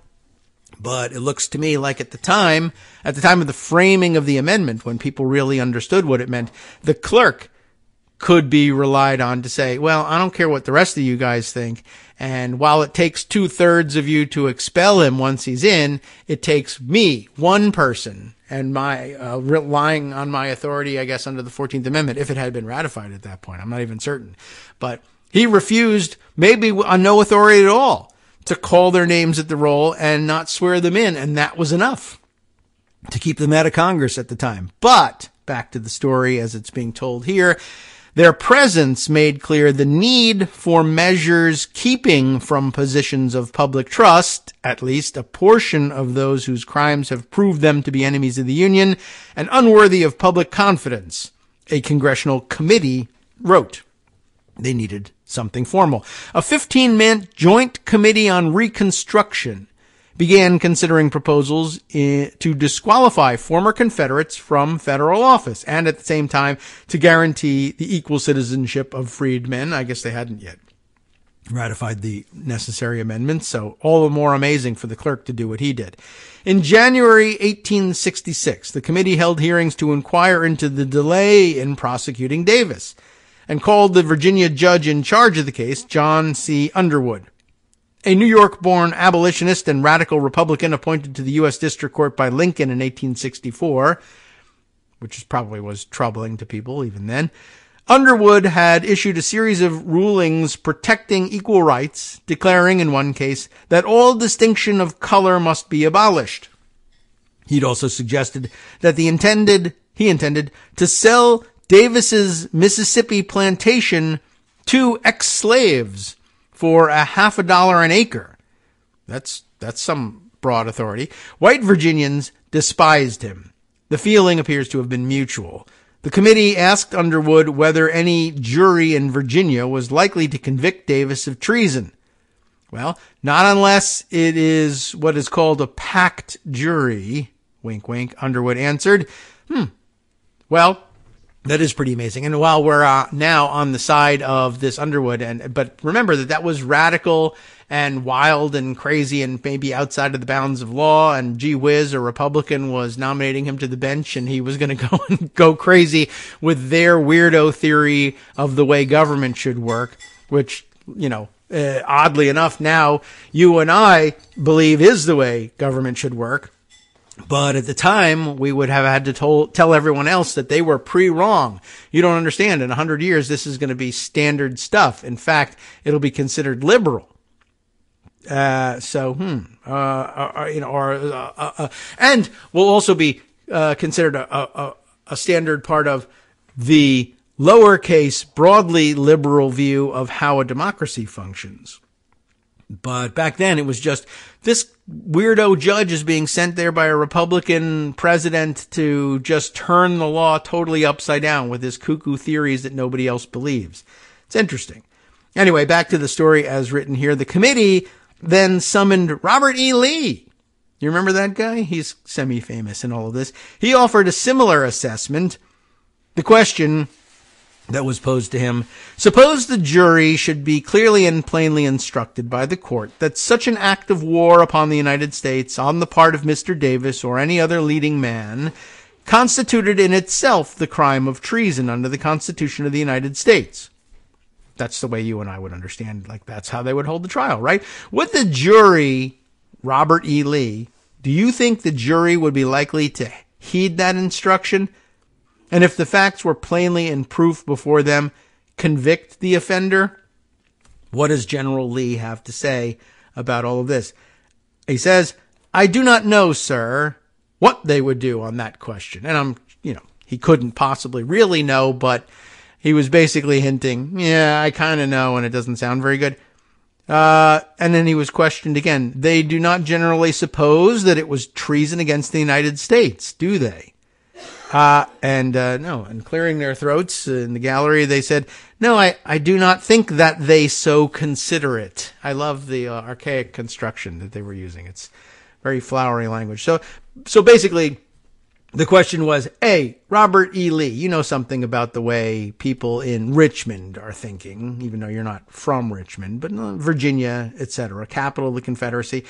But it looks to me like at the time of the framing of the amendment, when people really understood what it meant, the clerk could be relied on to say, well, I don't care what the rest of you guys think. And while it takes 2/3 of you to expel him once he's in, it takes me, one person, and my relying on my authority, I guess, under the 14th Amendment, if it had been ratified at that point. I'm not even certain. But he refused, maybe on no authority at all, to call their names at the roll and not swear them in. And that was enough to keep them out of Congress at the time. But back to the story as it's being told here, their presence made clear the need for measures keeping from positions of public trust at least a portion of those whose crimes have proved them to be enemies of the Union and unworthy of public confidence, a congressional committee wrote. They needed something formal. A 15-man joint committee on reconstruction began considering proposals to disqualify former Confederates from federal office and at the same time to guarantee the equal citizenship of freedmen. I guess they hadn't yet ratified the necessary amendments, so all the more amazing for the clerk to do what he did. In January 1866, the committee held hearings to inquire into the delay in prosecuting Davis and called the Virginia judge in charge of the case, John C. Underwood, a New York-born abolitionist and radical Republican appointed to the U.S. District Court by Lincoln in 1864, which probably was troubling to people even then. Underwood had issued a series of rulings protecting equal rights, declaring in one case that all distinction of color must be abolished. He'd also suggested that he intended to sell Davis's Mississippi plantation to ex-slaves for $50 an acre. That's some broad authority. White Virginians despised him. The feeling appears to have been mutual. The committee asked Underwood whether any jury in Virginia was likely to convict Davis of treason. Well, not unless it is what is called a packed jury. Wink, wink, Underwood answered. Well, that is pretty amazing. And while we're now on the side of this Underwood, but remember that was radical and wild and crazy and maybe outside of the bounds of law, and gee whiz, a Republican was nominating him to the bench and he was going to go crazy with their weirdo theory of the way government should work, which, oddly enough, now you and I believe is the way government should work. But at the time, we would have had to tell everyone else that they were pre-wrong. You don't understand. In 100 years, this is going to be standard stuff. In fact, it'll be considered liberal. And will also be considered a standard part of the lowercase, broadly liberal view of how a democracy functions. But back then, it was just this weirdo judge is being sent there by a Republican president to just turn the law totally upside down with his cuckoo theories that nobody else believes. It's interesting. Anyway, back to the story as written here. The committee then summoned Robert E. Lee. You remember that guy? He's semi-famous in all of this. He offered a similar assessment. The question that was posed to him: suppose the jury should be clearly and plainly instructed by the court that such an act of war upon the United States on the part of Mr. Davis or any other leading man constituted in itself the crime of treason under the Constitution of the United States. That's the way you and I would understand, like that's how they would hold the trial, right? Would the jury, Robert E. Lee, do you think the jury would be likely to heed that instruction? And if the facts were plainly in proof before them, convict the offender? What does General Lee have to say about all of this? He says, I do not know, sir, what they would do on that question. And I'm, he couldn't possibly really know, but he was basically hinting, yeah, I kind of know, and it doesn't sound very good. And then he was questioned again. They do not generally suppose that it was treason against the United States, do they? No, and clearing their throats in the gallery, they said, no, I do not think that they so consider it. I love the archaic construction that they were using. It's very flowery language. So basically, the question was, hey, Robert E. Lee, you know something about the way people in Richmond are thinking, even though you're not from Richmond, but Virginia, etc., capital of the Confederacy.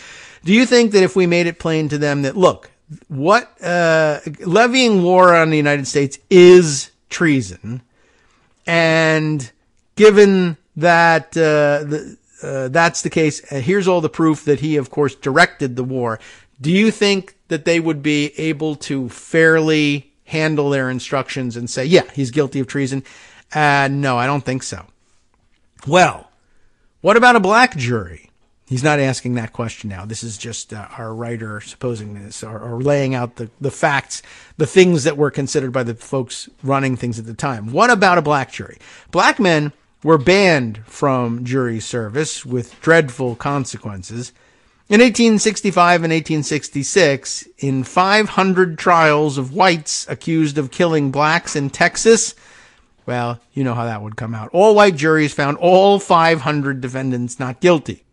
Do you think that if we made it plain to them that, look, what levying war on the United States is treason, and given that that's the case, here's all the proof that he, of course, directed the war, do you think that they would be able to fairly handle their instructions and say, yeah, he's guilty of treason? No, I don't think so. Well, what about a black jury? He's not asking that question now. This is just our writer supposing this, or laying out the facts, the things that were considered by the folks running things at the time. What about a black jury? Black men were banned from jury service with dreadful consequences. In 1865 and 1866, in 500 trials of whites accused of killing blacks in Texas, well, you know how that would come out. All white juries found all 500 defendants not guilty.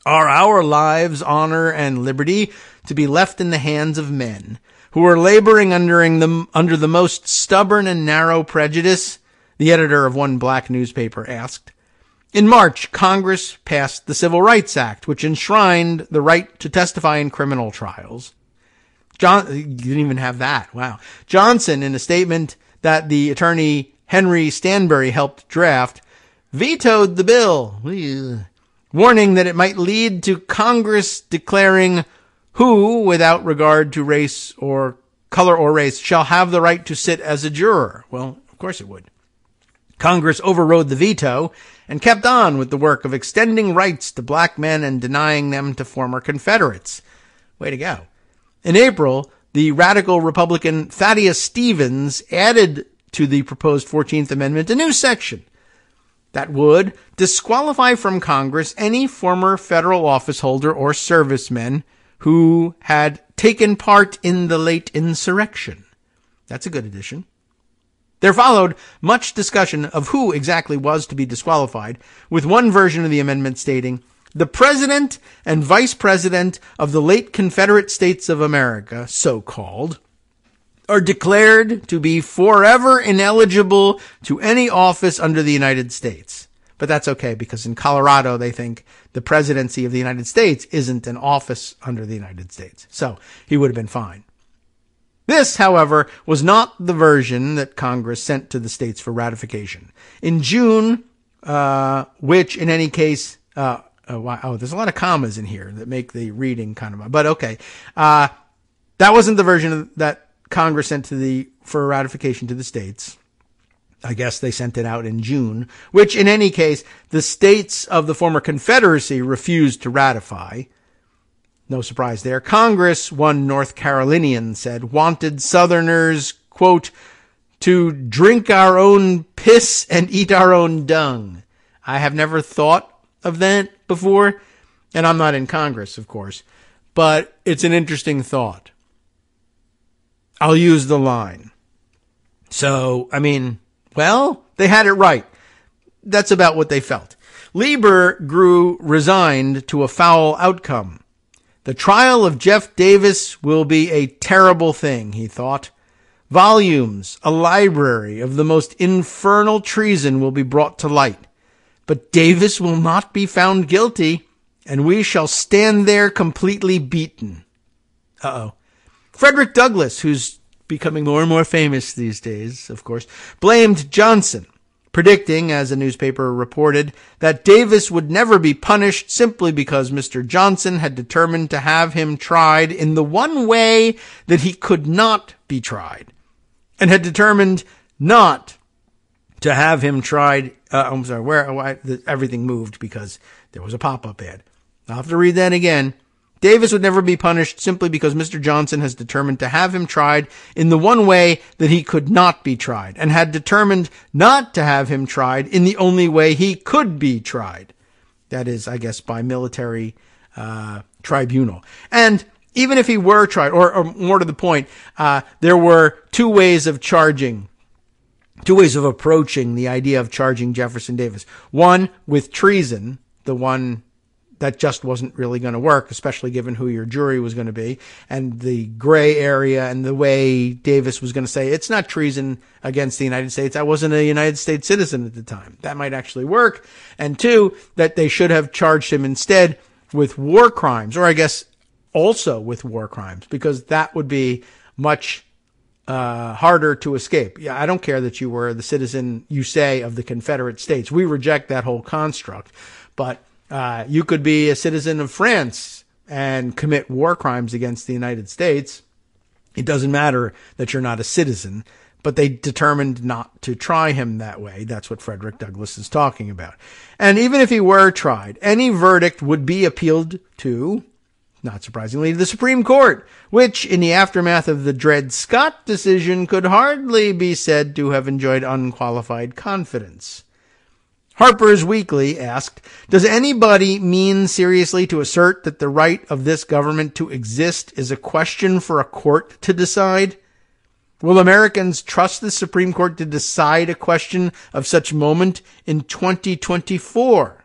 Are our lives, honor, and liberty to be left in the hands of men who are laboring under the most stubborn and narrow prejudice? The editor of one black newspaper asked. In March, Congress passed the Civil Rights Act, which enshrined the right to testify in criminal trials. You didn't even have that. Wow. Johnson, in a statement that the attorney Henry Stanbury helped draft, vetoed the bill, warning that it might lead to Congress declaring who, without regard to race or color or race, shall have the right to sit as a juror. Well, of course it would. Congress overrode the veto and kept on with the work of extending rights to black men and denying them to former Confederates. Way to go. In April, the radical Republican Thaddeus Stevens added to the proposed 14th Amendment a new section that would disqualify from Congress any former federal office holder or servicemen who had taken part in the late insurrection. That's a good addition. There followed much discussion of who exactly was to be disqualified, with one version of the amendment stating, the President and Vice President of the late Confederate States of America, so-called, are declared to be forever ineligible to any office under the United States. But that's okay, because in Colorado, they think the presidency of the United States isn't an office under the United States. So he would have been fine. This, however, was not the version that Congress sent to the states for ratification. In June, which in any case, there's a lot of commas in here that make the reading kind of, but okay. That wasn't the version that Congress sent for ratification to the states. I guess they sent it out in June, which in any case, the states of the former Confederacy refused to ratify. No surprise there. Congress, one North Carolinian said, wanted Southerners, quote, to drink our own piss and eat our own dung. I have never thought of that before, and I'm not in Congress, of course, but it's an interesting thought. I'll use the line. So, they had it right. That's about what they felt. Lieber grew resigned to a foul outcome. The trial of Jeff Davis will be a terrible thing, he thought. Volumes, a library of the most infernal treason will be brought to light. But Davis will not be found guilty, and we shall stand there completely beaten. Frederick Douglass, who's becoming more and more famous these days, of course, blamed Johnson, predicting, as a newspaper reported, that Davis would never be punished simply because Mr. Johnson had determined to have him tried in the one way that he could not be tried, and had determined not to have him tried. Everything moved because there was a pop-up ad. I'll have to read that again. Davis would never be punished simply because Mr. Johnson has determined to have him tried in the one way that he could not be tried, and had determined not to have him tried in the only way he could be tried. That is, I guess, by military tribunal. And even if he were tried, or more to the point, there were two ways of approaching the idea of charging Jefferson Davis. One, with treason, the one that just wasn't really going to work, especially given who your jury was going to be, and the gray area and the way Davis was going to say, it's not treason against the United States. I wasn't a United States citizen at the time. That might actually work. And two, that they should have charged him instead with war crimes, or I guess also with war crimes, because that would be much harder to escape. Yeah, I don't care that you were the citizen, you say, of the Confederate States. We reject that whole construct. But you could be a citizen of France and commit war crimes against the United States. It doesn't matter that you're not a citizen, but they determined not to try him that way. That's what Frederick Douglass is talking about. And even if he were tried, any verdict would be appealed to, not surprisingly, the Supreme Court, which, in the aftermath of the Dred Scott decision, could hardly be said to have enjoyed unqualified confidence. Harper's Weekly asked, does anybody mean seriously to assert that the right of this government to exist is a question for a court to decide? Will Americans trust the Supreme Court to decide a question of such moment in 2024?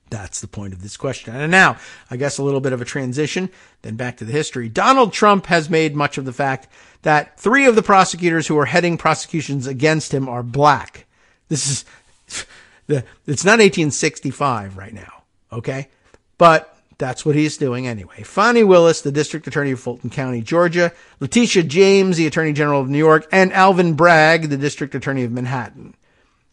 That's the point of this question. And now, I guess a little bit of a transition, then back to the history. Donald Trump has made much of the fact that 3 of the prosecutors who are heading prosecutions against him are black. It's not 1865 right now, okay? But that's what he's doing anyway. Fani Willis, the district attorney of Fulton County, Georgia, Letitia James, the attorney general of New York, and Alvin Bragg, the district attorney of Manhattan.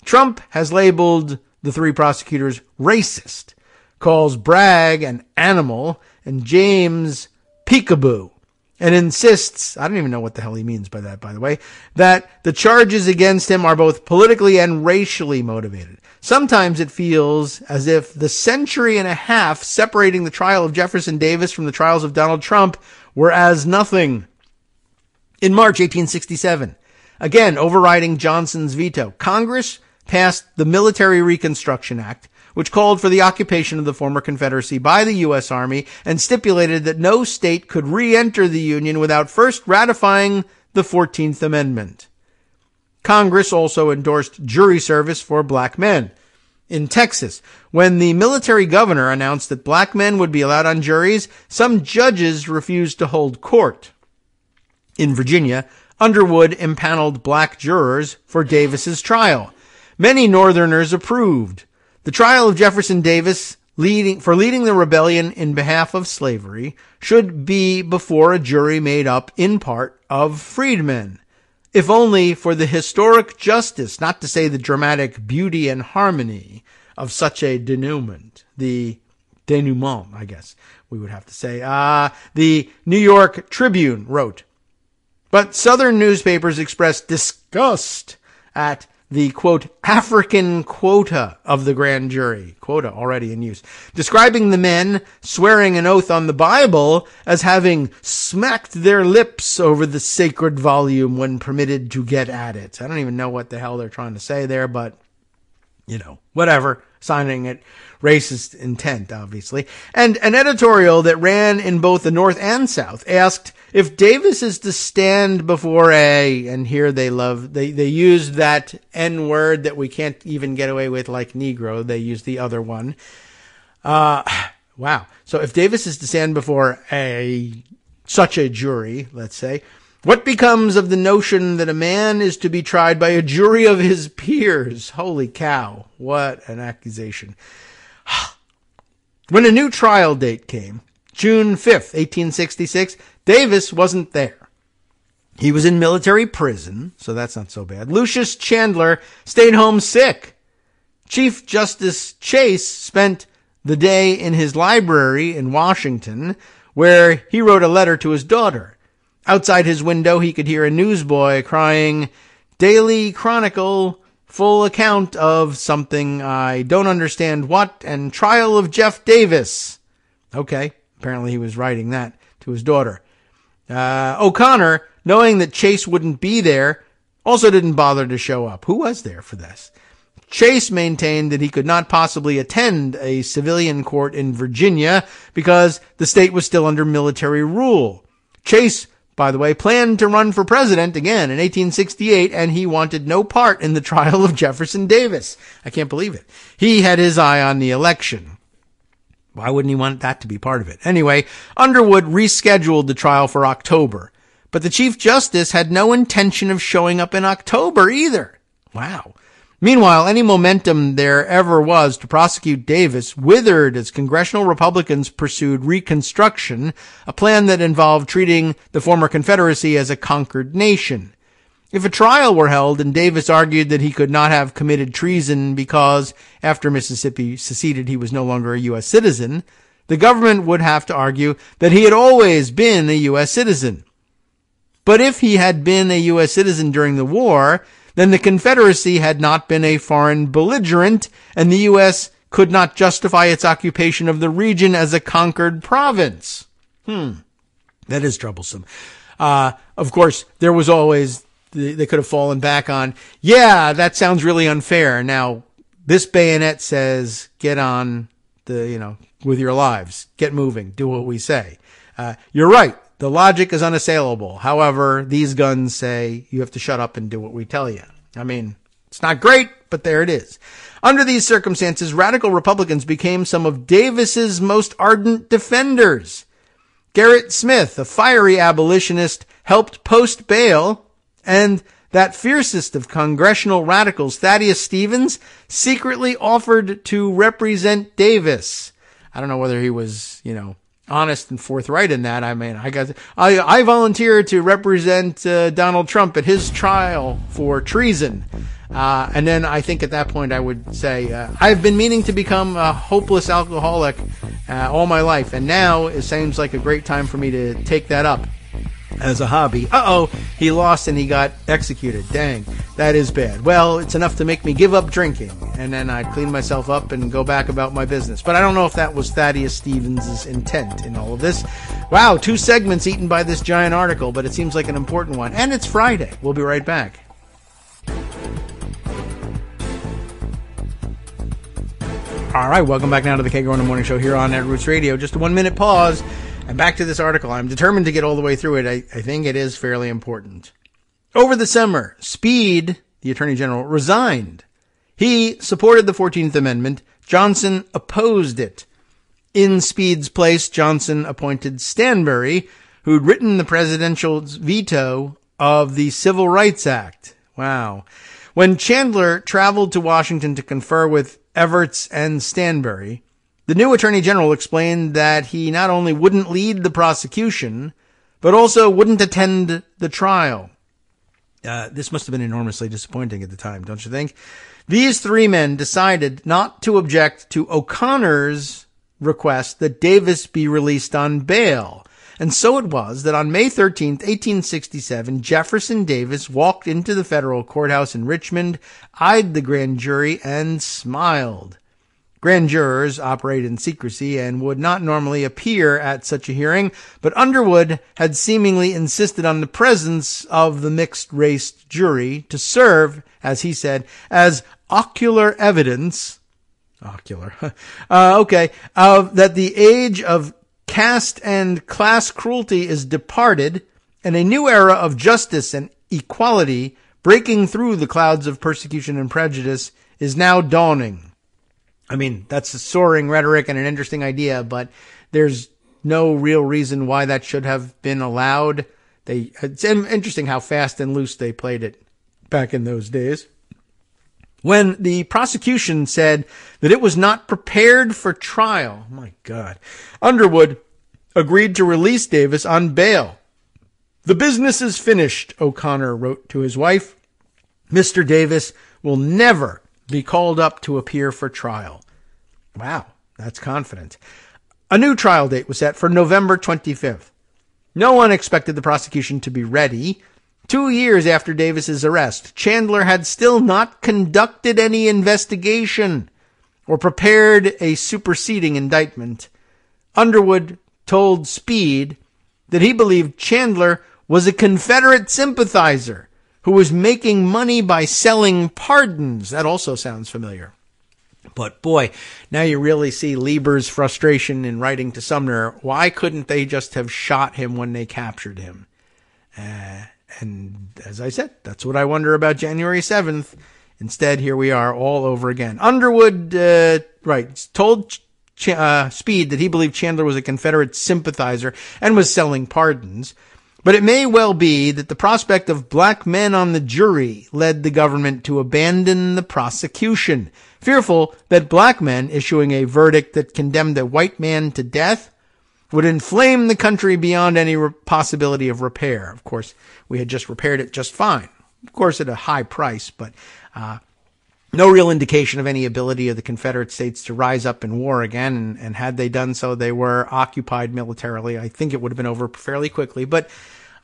Trump has labeled the 3 prosecutors racist, calls Bragg an animal, and James peekaboo, and insists, I don't even know what the hell he means by that, by the way, that the charges against him are both politically and racially motivated. Sometimes it feels as if the century and a half separating the trial of Jefferson Davis from the trials of Donald Trump were as nothing. In March 1867, again overriding Johnson's veto, Congress passed the Military Reconstruction Act, which called for the occupation of the former Confederacy by the U.S. Army and stipulated that no state could re-enter the Union without first ratifying the 14th Amendment. Congress also endorsed jury service for black men. In Texas, when the military governor announced that black men would be allowed on juries, some judges refused to hold court. In Virginia, Underwood impaneled black jurors for Davis's trial. Many Northerners approved. The trial of Jefferson Davis leading the rebellion in behalf of slavery should be before a jury made up in part of freedmen, if only for the historic justice, not to say the dramatic beauty and harmony of such a denouement. The denouement, I guess we would have to say. The New York Tribune wrote, but Southern newspapers expressed disgust at the, quote, African quota of the grand jury, quota already in use, describing the men swearing an oath on the Bible as having smacked their lips over the sacred volume when permitted to get at it. I don't even know what the hell they're trying to say there, but, you know, whatever, signing it racist intent, obviously. And an editorial that ran in both the North and South asked if Davis is to stand before and here they use that N-word that we can't even get away with like Negro. They use the other one. Wow. So if Davis is to stand before such a jury, let's say, what becomes of the notion that a man is to be tried by a jury of his peers? Holy cow. What an accusation. When a new trial date came, June 5th, 1866, Davis wasn't there. He was in military prison, so that's not so bad. Lucius Chandler stayed home sick. Chief Justice Chase spent the day in his library in Washington, where he wrote a letter to his daughter. Outside his window, he could hear a newsboy crying, Daily Chronicle, full account of something I don't understand what, and trial of Jeff Davis. Okay, Apparently he was writing that to his daughter. O'Connor, knowing that Chase wouldn't be there, also didn't bother to show up. Who was there for this? Chase maintained that he could not possibly attend a civilian court in Virginia because the state was still under military rule. Chase, by the way, planned to run for president again in 1868, and he wanted no part in the trial of Jefferson Davis. I can't believe it. He had his eye on the election. Why wouldn't he want that to be part of it? Anyway, Underwood rescheduled the trial for October, but the Chief Justice had no intention of showing up in October either. Wow. Meanwhile, any momentum there ever was to prosecute Davis withered as congressional Republicans pursued Reconstruction, a plan that involved treating the former Confederacy as a conquered nation. If a trial were held and Davis argued that he could not have committed treason because, after Mississippi seceded, he was no longer a U.S. citizen, the government would have to argue that he had always been a U.S. citizen. But if he had been a U.S. citizen during the war, then the Confederacy had not been a foreign belligerent, and the U.S. could not justify its occupation of the region as a conquered province. That is troublesome. Of course, there was always, they could have fallen back on, yeah, that sounds really unfair. Now, this bayonet says, get on with your lives. Get moving. Do what we say. You're right. The logic is unassailable. However, these guns say you have to shut up and do what we tell you. I mean, it's not great, but there it is. Under these circumstances, radical Republicans became some of Davis's most ardent defenders. Gerrit Smith, a fiery abolitionist, helped post bail, and that fiercest of congressional radicals, Thaddeus Stevens, secretly offered to represent Davis. I don't know whether he was, honest and forthright in that. I mean, I volunteered to represent Donald Trump at his trial for treason. And then I think at that point I would say, I've been meaning to become a hopeless alcoholic all my life. And now it seems like a great time for me to take that up as a hobby. He lost and he got executed. Dang, that is bad. Well, it's enough to make me give up drinking, and then I'd clean myself up and go back about my business. But I don't know if that was Thaddeus Stevens' intent in all of this. Wow, 2 segments eaten by this giant article, but it seems like an important one. And it's Friday. We'll be right back. All right, welcome back now to the Kagro in the Morning Show here on Net Roots Radio. Just a 1-minute pause. And back to this article. I'm determined to get all the way through it. I think it is fairly important. Over the summer, Speed, the Attorney General, resigned. He supported the 14th Amendment. Johnson opposed it. In Speed's place, Johnson appointed Stanbury, who'd written the presidential veto of the Civil Rights Act. Wow. When Chandler traveled to Washington to confer with Evarts and Stanbury, the new Attorney General explained that he not only wouldn't lead the prosecution, but also wouldn't attend the trial. This must have been enormously disappointing at the time, don't you think? These 3 men decided not to object to O'Connor's request that Davis be released on bail. And so it was that on May 13th, 1867, Jefferson Davis walked into the federal courthouse in Richmond, eyed the grand jury, and smiled. Grand jurors operate in secrecy and would not normally appear at such a hearing, but Underwood had seemingly insisted on the presence of the mixed-race jury to serve, as he said, as ocular evidence, that the age of caste and class cruelty is departed, and a new era of justice and equality, breaking through the clouds of persecution and prejudice, is now dawning. I mean, that's a soaring rhetoric and an interesting idea, but there's no real reason why that should have been allowed. It's interesting how fast and loose they played it back in those days. When the prosecution said that it was not prepared for trial, my God, Underwood agreed to release Davis on bail. "The business is finished," O'Connor wrote to his wife. "Mr. Davis will never be called up to appear for trial." Wow, that's confident. A new trial date was set for November 25th. No one expected the prosecution to be ready. 2 years after Davis's arrest, Chandler had still not conducted any investigation or prepared a superseding indictment. Underwood told Speed that he believed Chandler was a Confederate sympathizer who was making money by selling pardons. That also sounds familiar. But boy, now you really see Lieber's frustration in writing to Sumner. Why couldn't they just have shot him when they captured him? And as I said, that's what I wonder about January 7th. Instead, here we are all over again. Underwood, told Speed that he believed Chandler was a Confederate sympathizer and was selling pardons. But it may well be that the prospect of black men on the jury led the government to abandon the prosecution, fearful that black men issuing a verdict that condemned a white man to death would inflame the country beyond any possibility of repair. Of course, we had just repaired it just fine. Of course, at a high price, but no real indication of any ability of the Confederate States to rise up in war again. And had they done so, they were occupied militarily. I think it would have been over fairly quickly. But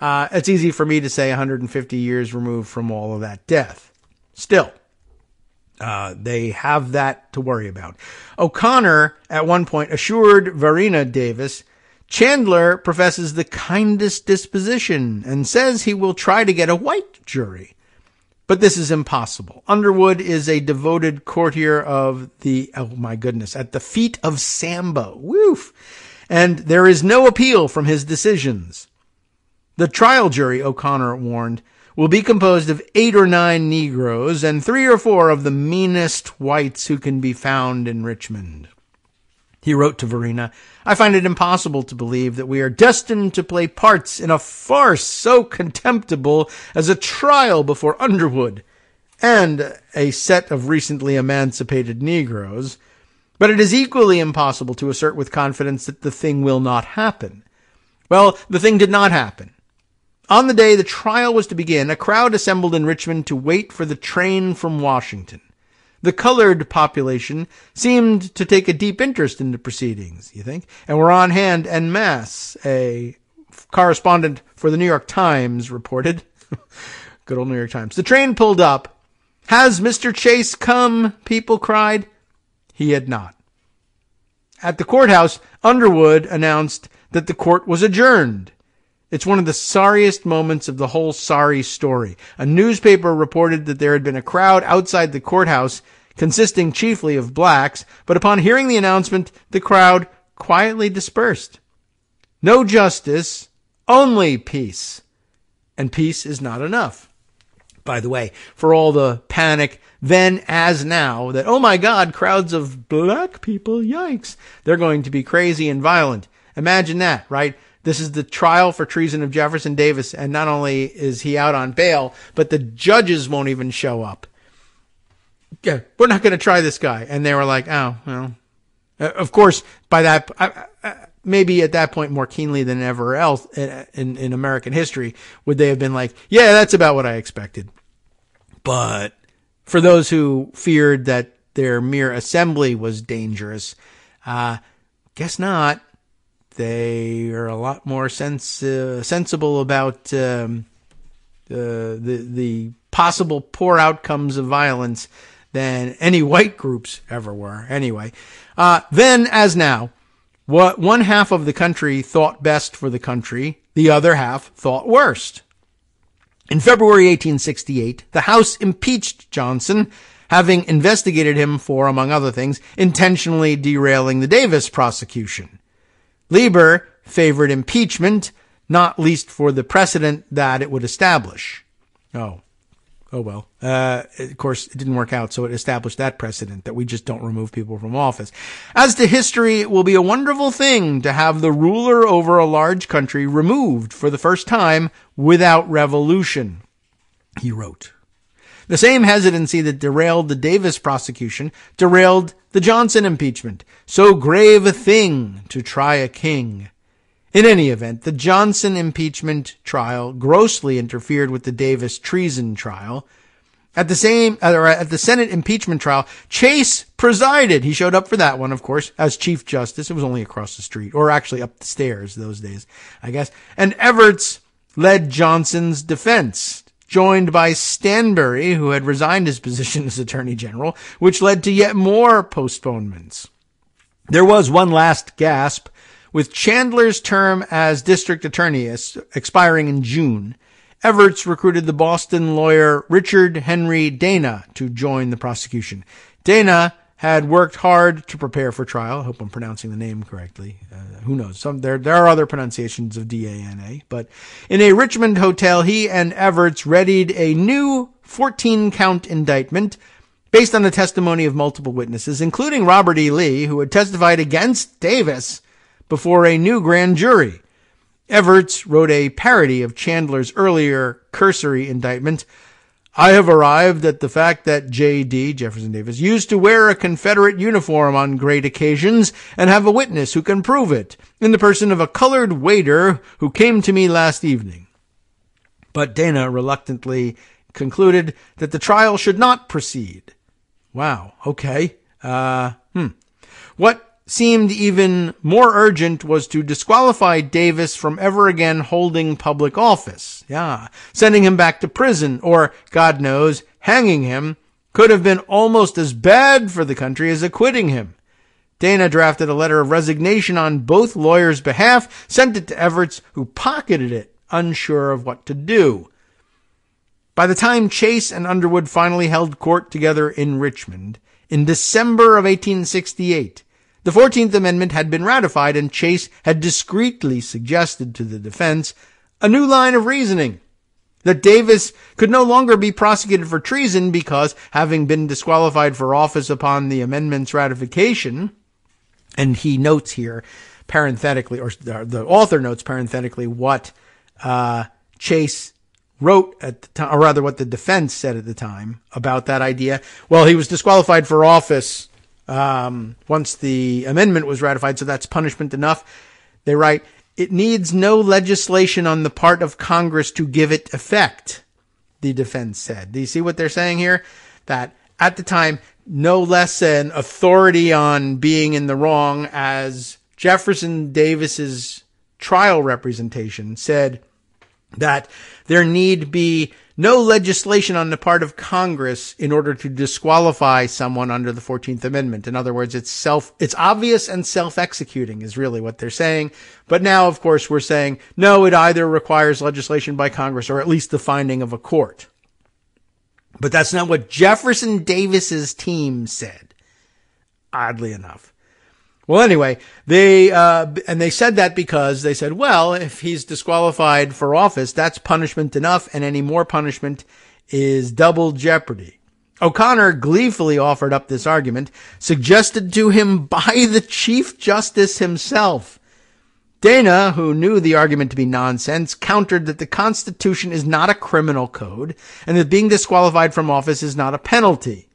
it's easy for me to say 150 years removed from all of that death. Still, they have that to worry about. O'Connor, at one point, assured Verena Davis, Chandler professes the kindest disposition and says he will try to get a white jury. But this is impossible. Underwood is a devoted courtier of at the feet of Sambo. Woof! And there is no appeal from his decisions. The trial jury, O'Connor warned, will be composed of 8 or 9 Negroes and 3 or 4 of the meanest whites who can be found in Richmond. He wrote to Verena, I find it impossible to believe that we are destined to play parts in a farce so contemptible as a trial before Underwood and a set of recently emancipated Negroes, but it is equally impossible to assert with confidence that the thing will not happen. Well, the thing did not happen. On the day the trial was to begin, a crowd assembled in Richmond to wait for the train from Washington. The colored population seemed to take a deep interest in the proceedings, you think, and were on hand en masse. A correspondent for the New York Times reported. Good old New York Times. The train pulled up. Has Mr. Chase come? People cried. He had not. At the courthouse, Underwood announced that the court was adjourned. It's one of the sorriest moments of the whole sorry story. A newspaper reported that there had been a crowd outside the courthouse consisting chiefly of blacks, but upon hearing the announcement, the crowd quietly dispersed. No justice, only peace. And peace is not enough. By the way, for all the panic then as now that, oh my God, crowds of black people, yikes, they're going to be crazy and violent. Imagine that, right? This is the trial for treason of Jefferson Davis, and not only is he out on bail, but the judges won't even show up. Yeah, we're not going to try this guy. And they were like, oh, well. Of course, by that, maybe at that point more keenly than ever else in American history, would they have been like, yeah, that's about what I expected. But for those who feared that their mere assembly was dangerous, guess not. They are a lot more sensible about the possible poor outcomes of violence than any white groups ever were. Anyway, then as now, what one half of the country thought best for the country, the other half thought worst. In February 1868, the House impeached Johnson, having investigated him for, among other things, intentionally derailing the Davis prosecution. Lieber favored impeachment, not least for the precedent that it would establish. Oh well. Of course, it didn't work out, so it established that precedent that we just don't remove people from office. As to history, it will be a wonderful thing to have the ruler over a large country removed for the first time without revolution, he wrote. The same hesitancy that derailed the Davis prosecution derailed the Johnson impeachment. So grave a thing to try a king. In any event, the Johnson impeachment trial grossly interfered with the Davis treason trial. At the Senate impeachment trial, Chase presided. He showed up for that one, of course, as Chief Justice. It was only across the street, or actually up the stairs those days, I guess. And Evarts led Johnson's defense, joined by Stanbury, who had resigned his position as Attorney General, which led to yet more postponements. There was one last gasp With Chandler's term as district attorney expiring in June, Evarts recruited the Boston lawyer Richard Henry Dana to join the prosecution. Dana had worked hard to prepare for trial. I hope I'm pronouncing the name correctly. Who knows? There are other pronunciations of D-A-N-A. But in a Richmond hotel, he and Evarts readied a new 14-count indictment based on the testimony of multiple witnesses, including Robert E. Lee, who had testified against Davis before a new grand jury. Evarts wrote a parody of Chandler's earlier cursory indictment. I have arrived at the fact that J.D., Jefferson Davis, used to wear a Confederate uniform on great occasions and have a witness who can prove it, in the person of a colored waiter who came to me last evening. But Dana reluctantly concluded that the trial should not proceed. Wow, okay. What seemed even more urgent was to disqualify Davis from ever again holding public office. Sending him back to prison, or, God knows, hanging him, could have been almost as bad for the country as acquitting him. Dana drafted a letter of resignation on both lawyers' behalf, sent it to Evarts, who pocketed it, unsure of what to do. By the time Chase and Underwood finally held court together in Richmond, in December of 1868, the 14th Amendment had been ratified, and Chase had discreetly suggested to the defense a new line of reasoning, that Davis could no longer be prosecuted for treason because, having been disqualified for office upon the amendment's ratification, and he notes here parenthetically, or the author notes parenthetically, what Chase wrote at the time, or rather what the defense said at the time about that idea. Well, he was disqualified for office once the amendment was ratified, so that's punishment enough. They write, it needs no legislation on the part of Congress to give it effect, the defense said. Do you see what they're saying here? That at the time, no less an authority on being in the wrong as Jefferson Davis's trial representation said that there need be no legislation on the part of Congress in order to disqualify someone under the 14th Amendment. In other words, it's obvious and self-executing is really what they're saying. But now, of course, we're saying, no, it either requires legislation by Congress or at least the finding of a court. But that's not what Jefferson Davis's team said, oddly enough. Well, anyway, they said that because they said, well, if he's disqualified for office, that's punishment enough, and any more punishment is double jeopardy. O'Connor gleefully offered up this argument, suggested to him by the Chief Justice himself. Dana, who knew the argument to be nonsense, countered that the Constitution is not a criminal code, and that being disqualified from office is not a penalty.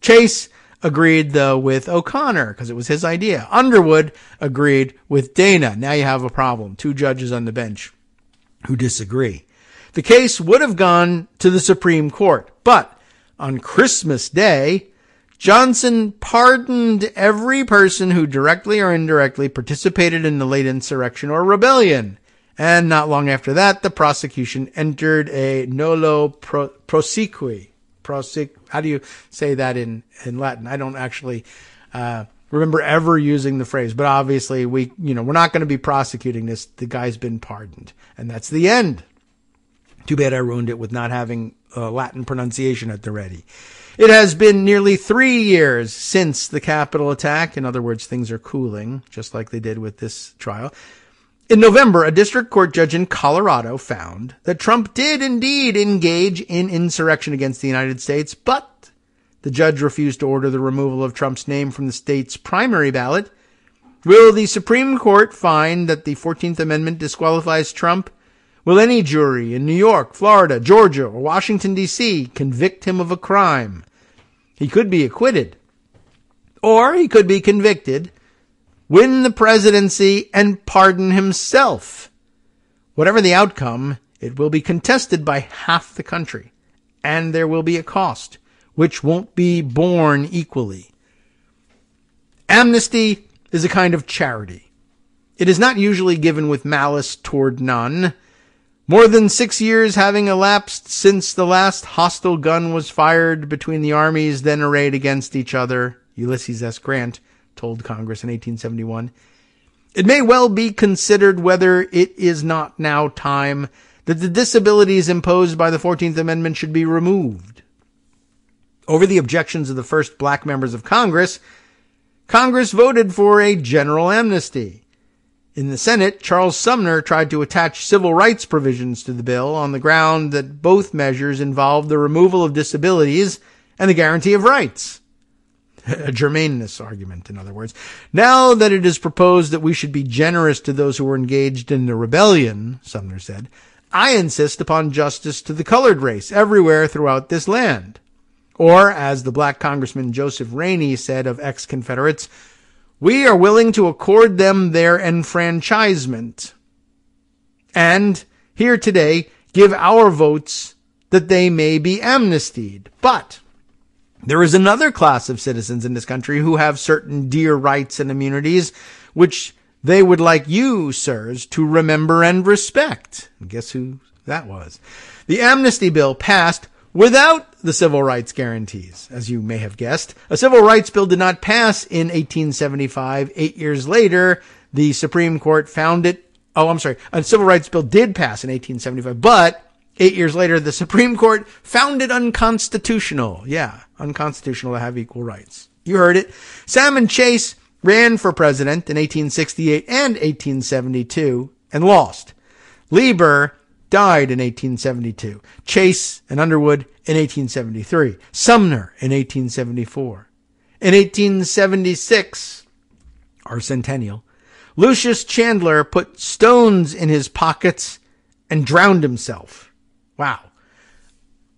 Chase agreed, though, with O'Connor, because it was his idea. Underwood agreed with Dana. Now you have a problem. Two judges on the bench who disagree. The case would have gone to the Supreme Court, but on Christmas Day, Johnson pardoned every person who directly or indirectly participated in the late insurrection or rebellion. And not long after that, the prosecution entered a nolo prosecute. How do you say that in Latin? I don't actually remember ever using the phrase, but obviously we're not going to be prosecuting this. The guy's been pardoned, and that's the end. Too bad I ruined it with not having Latin pronunciation at the ready. It has been nearly 3 years since the Capitol attack. In other words, things are cooling, just like they did with this trial. In November, a district court judge in Colorado found that Trump did indeed engage in insurrection against the United States, but the judge refused to order the removal of Trump's name from the state's primary ballot. Will the Supreme Court find that the 14th Amendment disqualifies Trump? Will any jury in New York, Florida, Georgia, or Washington, D.C. convict him of a crime? He could be acquitted, or he could be convicted, win the presidency, and pardon himself. Whatever the outcome, it will be contested by half the country, and there will be a cost, which won't be borne equally. Amnesty is a kind of charity. It is not usually given with malice toward none. More than 6 years having elapsed since the last hostile gun was fired between the armies then arrayed against each other, Ulysses S. Grant told Congress in 1871, It may well be considered whether it is not now time that the disabilities imposed by the 14th Amendment should be removed. Over the objections of the first black members of Congress, Congress voted for a general amnesty. In the Senate, Charles Sumner tried to attach civil rights provisions to the bill on the ground that both measures involved the removal of disabilities and the guarantee of rights. A germaneness argument, in other words. Now that it is proposed that we should be generous to those who were engaged in the rebellion, Sumner said, I insist upon justice to the colored race everywhere throughout this land. Or, as the black Congressman Joseph Rainey said of ex-Confederates, we are willing to accord them their enfranchisement. And, here today, give our votes that they may be amnestied. But there is another class of citizens in this country who have certain dear rights and immunities, which they would like you, sirs, to remember and respect. And guess who that was? The amnesty bill passed without the civil rights guarantees, as you may have guessed. A civil rights bill did not pass in 1875. 8 years later, the Supreme Court found it. A civil rights bill did pass in 1875, but 8 years later, the Supreme Court found it unconstitutional. Yeah, unconstitutional to have equal rights. You heard it. Salmon Chase ran for president in 1868 and 1872 and lost. Lieber died in 1872. Chase and Underwood in 1873. Sumner in 1874. In 1876, our centennial, Lucius Chandler put stones in his pockets and drowned himself. Wow.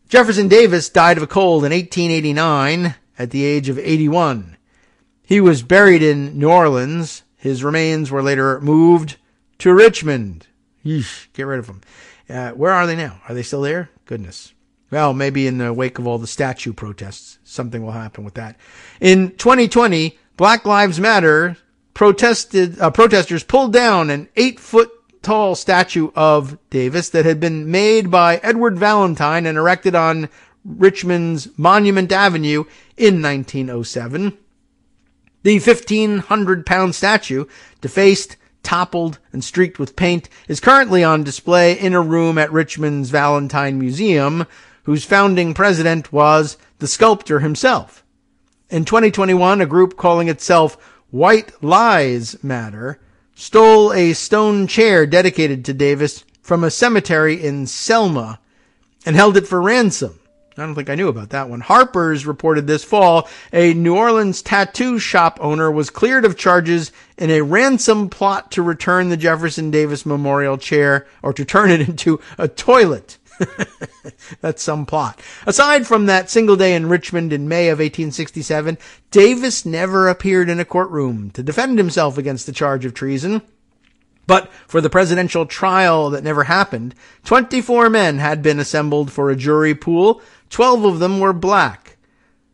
Jefferson Davis died of a cold in 1889 at the age of 81. He was buried in New Orleans. His remains were later moved to Richmond. Yeesh, get rid of them. Where are they now? Are they still there? Goodness. Well, maybe in the wake of all the statue protests, something will happen with that. In 2020, Black Lives Matter protesters pulled down an 8-foot-tall statue of Davis that had been made by Edward Valentine and erected on Richmond's Monument Avenue in 1907. The 1,500-pound statue, defaced, toppled, and streaked with paint, is currently on display in a room at Richmond's Valentine Museum, whose founding president was the sculptor himself. In 2021, a group calling itself White Lives Matter stole a stone chair dedicated to Davis from a cemetery in Selma and held it for ransom. I don't think I knew about that one. Harper's reported this fall a New Orleans tattoo shop owner was cleared of charges in a ransom plot to return the Jefferson Davis Memorial chair, or to turn it into a toilet. That's some plot. Aside from that single day in Richmond in May of 1867, Davis never appeared in a courtroom to defend himself against the charge of treason. But for the presidential trial that never happened, 24 men had been assembled for a jury pool. 12 of them were black.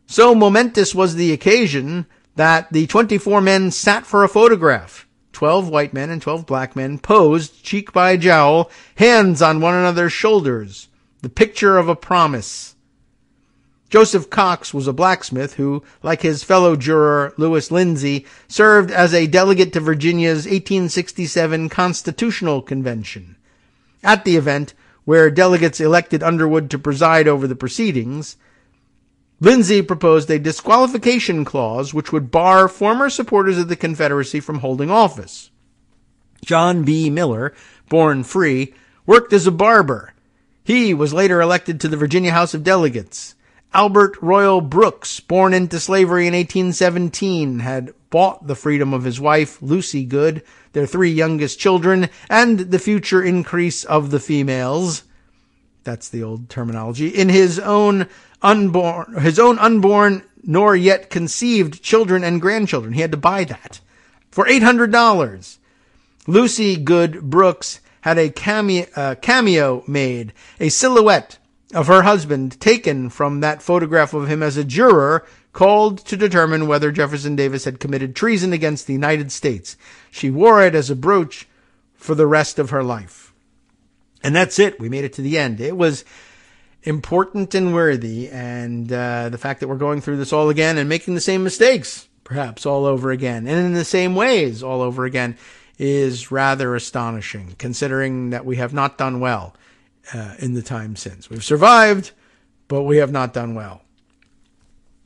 So momentous was the occasion that the 24 men sat for a photograph. 12 white men and 12 black men posed, cheek by jowl, hands on one another's shoulders. The picture of a promise. Joseph Cox was a blacksmith who, like his fellow juror Lewis Lindsay, served as a delegate to Virginia's 1867 Constitutional Convention. At the event, where delegates elected Underwood to preside over the proceedings, Lindsay proposed a disqualification clause which would bar former supporters of the Confederacy from holding office. John B. Miller, born free, worked as a barber. He was later elected to the Virginia House of Delegates. Albert Royal Brooks, born into slavery in 1817, had bought the freedom of his wife, Lucy Good, their 3 youngest children, and the future increase of the females. That's the old terminology. In his own unborn nor yet conceived children and grandchildren. He had to buy that for $800. Lucy Good Brooks had a cameo made, a silhouette of her husband taken from that photograph of him as a juror called to determine whether Jefferson Davis had committed treason against the United States. She wore it as a brooch for the rest of her life. And that's it. We made it to the end. It was important and worthy, and the fact that we're going through this all again and making the same mistakes, perhaps all over again, and in the same ways all over again, is rather astonishing, considering that we have not done well in the time since. We've survived, but we have not done well.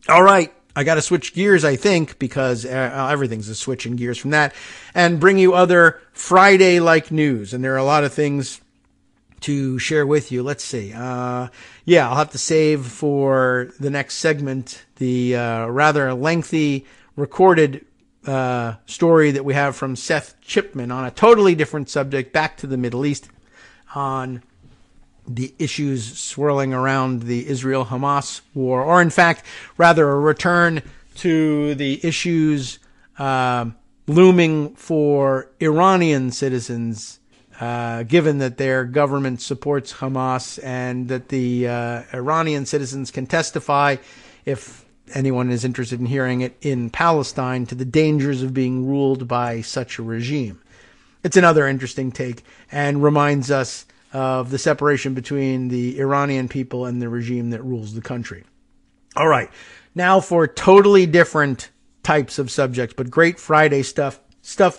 All right, I got to switch gears, I think, because everything's a switch in gears from that, and bring you other Friday-like news. And there are a lot of things to share with you. Let's see. I'll have to save for the next segment the rather lengthy recorded story that we have from Seth Chipman on a totally different subject, back to the Middle East, on the issues swirling around the Israel-Hamas war, or in fact, rather a return to the issues looming for Iranian citizens, given that their government supports Hamas and that the Iranian citizens can testify, if anyone is interested in hearing it, in Palestine, to the dangers of being ruled by such a regime. It's another interesting take and reminds us of the separation between the Iranian people and the regime that rules the country. All right, now for totally different types of subjects, but great Friday stuff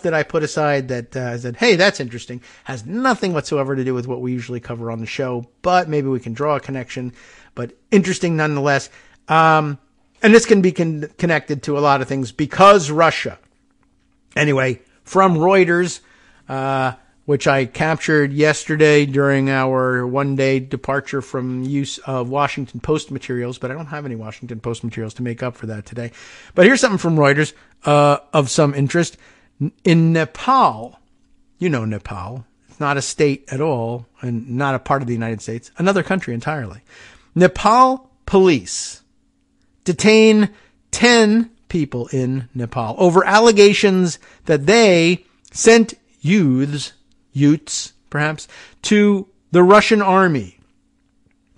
that I put aside that I said, hey, that's interesting, has nothing whatsoever to do with what we usually cover on the show, but maybe we can draw a connection, but interesting nonetheless. And this can be connected to a lot of things because Russia. Anyway, from Reuters, which I captured yesterday during our one-day departure from use of Washington Post materials, but I don't have any Washington Post materials to make up for that today. But here's something from Reuters of some interest. In Nepal, you know Nepal, it's not a state at all and not a part of the United States, another country entirely. Nepal police detain 10 people in Nepal over allegations that they sent youths perhaps, to the Russian army.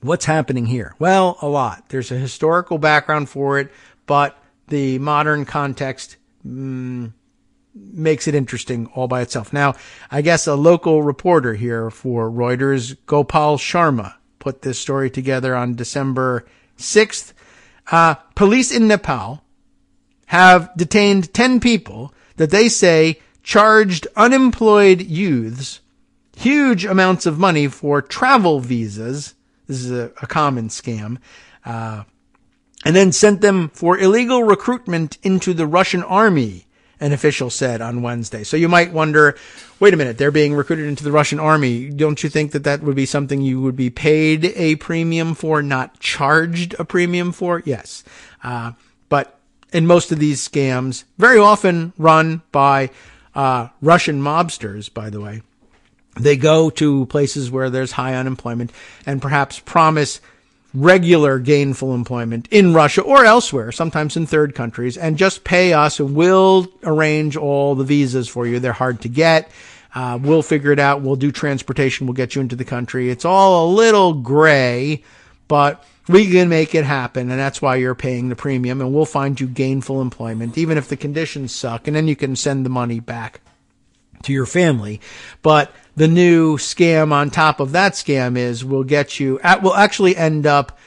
What's happening here? Well, a lot. There's a historical background for it, but the modern context makes it interesting all by itself. Now, I guess a local reporter here for Reuters, Gopal Sharma, put this story together on December 6th. Police in Nepal have detained 10 people that they say charged unemployed youths huge amounts of money for travel visas. This is a common scam. And then sent them for illegal recruitment into the Russian army, an official said on Wednesday. So you might wonder, wait a minute, they're being recruited into the Russian army. Don't you think that that would be something you would be paid a premium for, not charged a premium for? Yes. But in most of these scams, very often run by Russian mobsters, by the way, they go to places where there's high unemployment and perhaps promise regular gainful employment in Russia or elsewhere, sometimes in third countries, and just pay us and we'll arrange all the visas for you. They're hard to get. We'll figure it out. We'll do transportation. We'll get you into the country. It's all a little gray, but we can make it happen, and that's why you're paying the premium, and we'll find you gainful employment, even if the conditions suck, and then you can send the money back to your family. But the new scam on top of that scam is we'll actually end up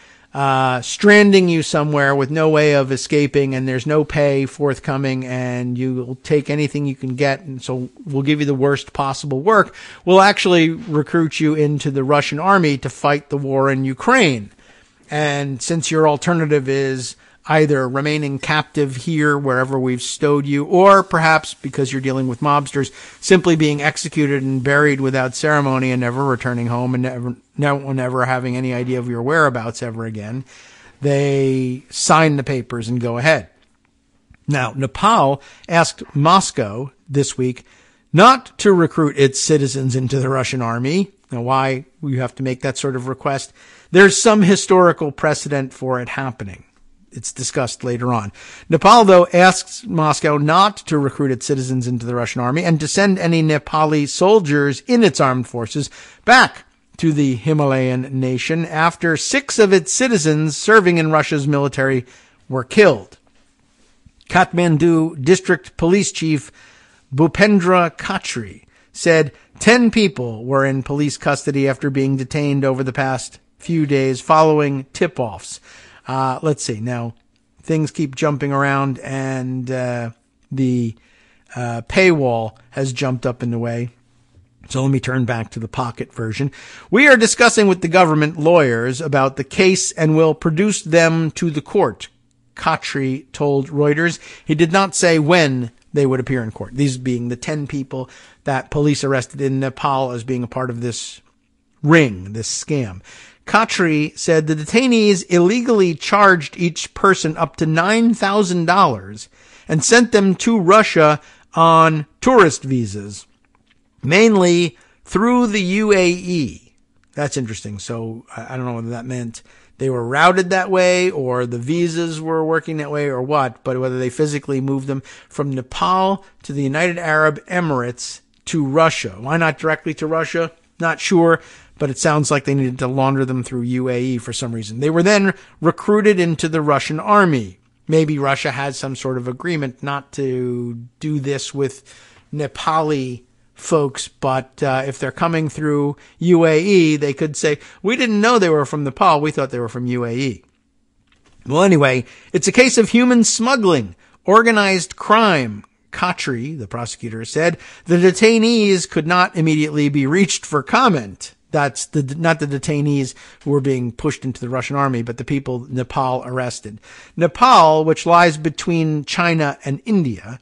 stranding you somewhere with no way of escaping, and there's no pay forthcoming, and you'll take anything you can get, and so we'll give you the worst possible work. We'll actually recruit you into the Russian army to fight the war in Ukraine. And since your alternative is either remaining captive here wherever we've stowed you, or perhaps because you're dealing with mobsters, simply being executed and buried without ceremony and never returning home and never having any idea of your whereabouts ever again, they sign the papers and go ahead. Now, Nepal asked Moscow this week not to recruit its citizens into the Russian army. Now, why you have to make that sort of request? There's some historical precedent for it happening. It's discussed later on. Nepal, though, asks Moscow not to recruit its citizens into the Russian army and to send any Nepali soldiers in its armed forces back to the Himalayan nation after 6 of its citizens serving in Russia's military were killed. Kathmandu District Police Chief Bhupendra Khatri said 10 people were in police custody after being detained over the past few days following tip-offs. Let's see. Now, things keep jumping around, and the paywall has jumped up in the way. So let me turn back to the pocket version. We are discussing with the government lawyers about the case and will produce them to the court, Khatri told Reuters. He did not say when they would appear in court. These being the 10 people that police arrested in Nepal as being a part of this ring, this scam. Khatri said the detainees illegally charged each person up to $9,000 and sent them to Russia on tourist visas, mainly through the UAE. That's interesting. So I don't know whether that meant they were routed that way or the visas were working that way or what, but whether they physically moved them from Nepal to the United Arab Emirates to Russia. Why not directly to Russia? Not sure, but it sounds like they needed to launder them through UAE for some reason. They were then recruited into the Russian army. Maybe Russia had some sort of agreement not to do this with Nepali folks, but if they're coming through UAE, they could say, we didn't know they were from Nepal. We thought they were from UAE. Well, anyway, it's a case of human smuggling, organized crime. Khatri, the prosecutor, said the detainees could not immediately be reached for comment. That's not the detainees who were being pushed into the Russian army, but the people Nepal arrested. Nepal, which lies between China and India,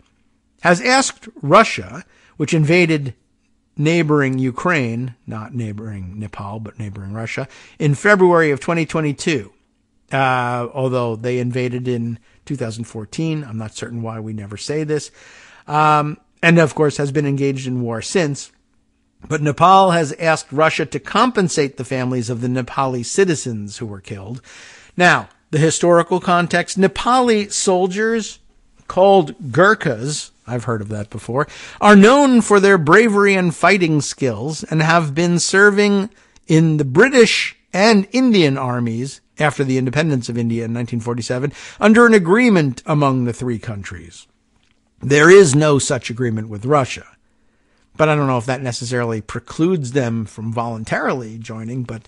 has asked Russia, which invaded neighboring Ukraine, not neighboring Nepal, but neighboring Russia, in February of 2022. Although they invaded in 2014. I'm not certain why we never say this. And of course has been engaged in war since. But Nepal has asked Russia to compensate the families of the Nepali citizens who were killed. Now, the historical context, Nepali soldiers called Gurkhas, I've heard of that before, are known for their bravery and fighting skills and have been serving in the British and Indian armies after the independence of India in 1947 under an agreement among the three countries. There is no such agreement with Russia, but I don't know if that necessarily precludes them from voluntarily joining, but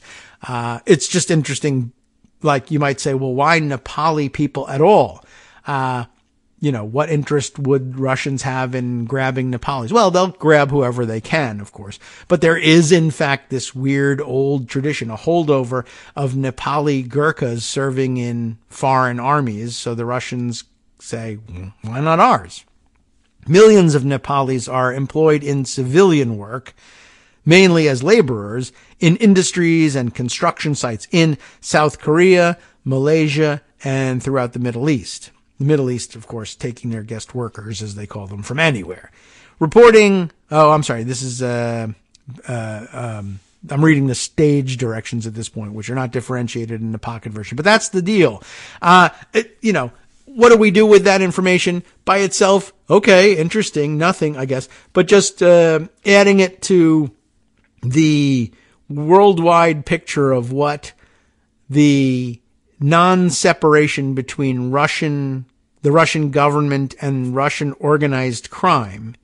it's just interesting. Like you might say, well, why Nepali people at all? What interest would Russians have in grabbing Nepalis? Well, they'll grab whoever they can, of course. But there is, in fact, this weird old tradition, a holdover of Nepali Gurkhas serving in foreign armies. So the Russians say, why not ours? Millions of Nepalis are employed in civilian work, mainly as laborers, in industries and construction sites in South Korea, Malaysia, and throughout the Middle East. The Middle East, of course, taking their guest workers, as they call them, from anywhere. This is, I'm reading the stage directions at this point, which are not differentiated in the pocket version, but that's the deal. What do we do with that information by itself? Okay, interesting, nothing, I guess, but just, adding it to the worldwide picture of what the non-separation between the Russian government and Russian organized crime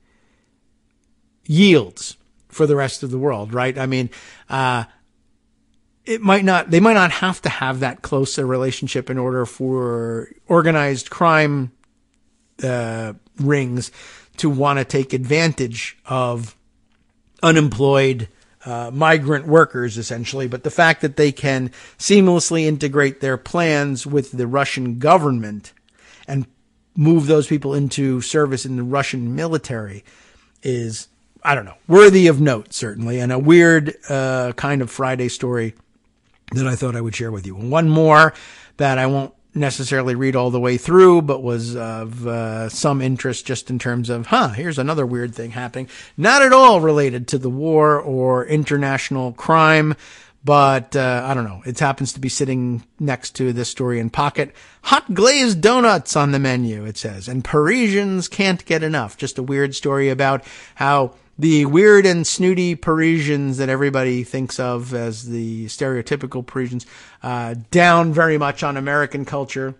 yields for the rest of the world, right? I mean, they might not have to have that close a relationship in order for organized crime rings to want to take advantage of unemployed migrant workers, essentially. But the fact that they can seamlessly integrate their plans with the Russian government and move those people into service in the Russian military is, I don't know, worthy of note, certainly, and a weird kind of Friday story that I thought I would share with you. One more that I won't necessarily read all the way through, but was of some interest just in terms of, here's another weird thing happening. Not at all related to the war or international crime, but I don't know. It happens to be sitting next to this story in pocket. Hot glazed donuts on the menu, it says, and Parisians can't get enough. Just a weird story about how the weird and snooty Parisians that everybody thinks of as the stereotypical Parisians, down very much on American culture.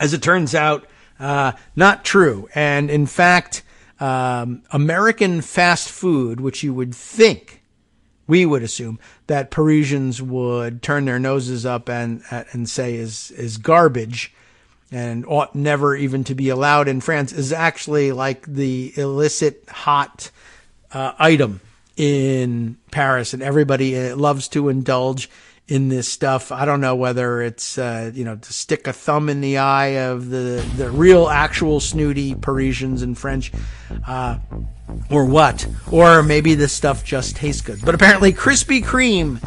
As it turns out, not true. And in fact, American fast food, which you would think, we would assume, that Parisians would turn their noses up and say is garbage, and ought never even to be allowed in France, is actually like the illicit hot item in Paris, and everybody loves to indulge in this stuff. I don't know whether it's, to stick a thumb in the eye of the real actual snooty Parisians and French, or what. Or maybe this stuff just tastes good. But apparently Krispy Kreme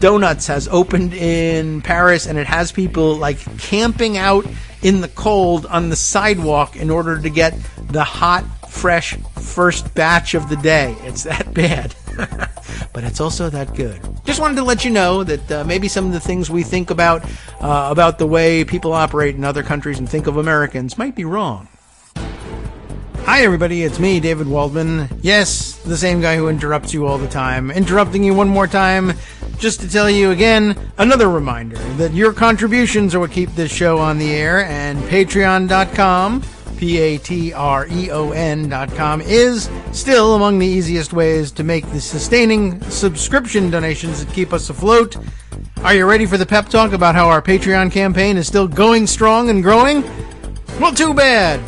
Donuts has opened in Paris, and it has people like camping out in the cold on the sidewalk in order to get the hot, fresh first batch of the day. It's that bad. But it's also that good. Just wanted to let you know that maybe some of the things we think about the way people operate in other countries and think of Americans might be wrong. Hi everybody, it's me, David Waldman. Yes, the same guy who interrupts you all the time. Interrupting you one more time just to tell you again, another reminder that your contributions are what keep this show on the air, and patreon.com, patreon.com, is still among the easiest ways to make the sustaining subscription donations that keep us afloat. Are you ready for the pep talk about how our Patreon campaign is still going strong and growing? Well, too bad.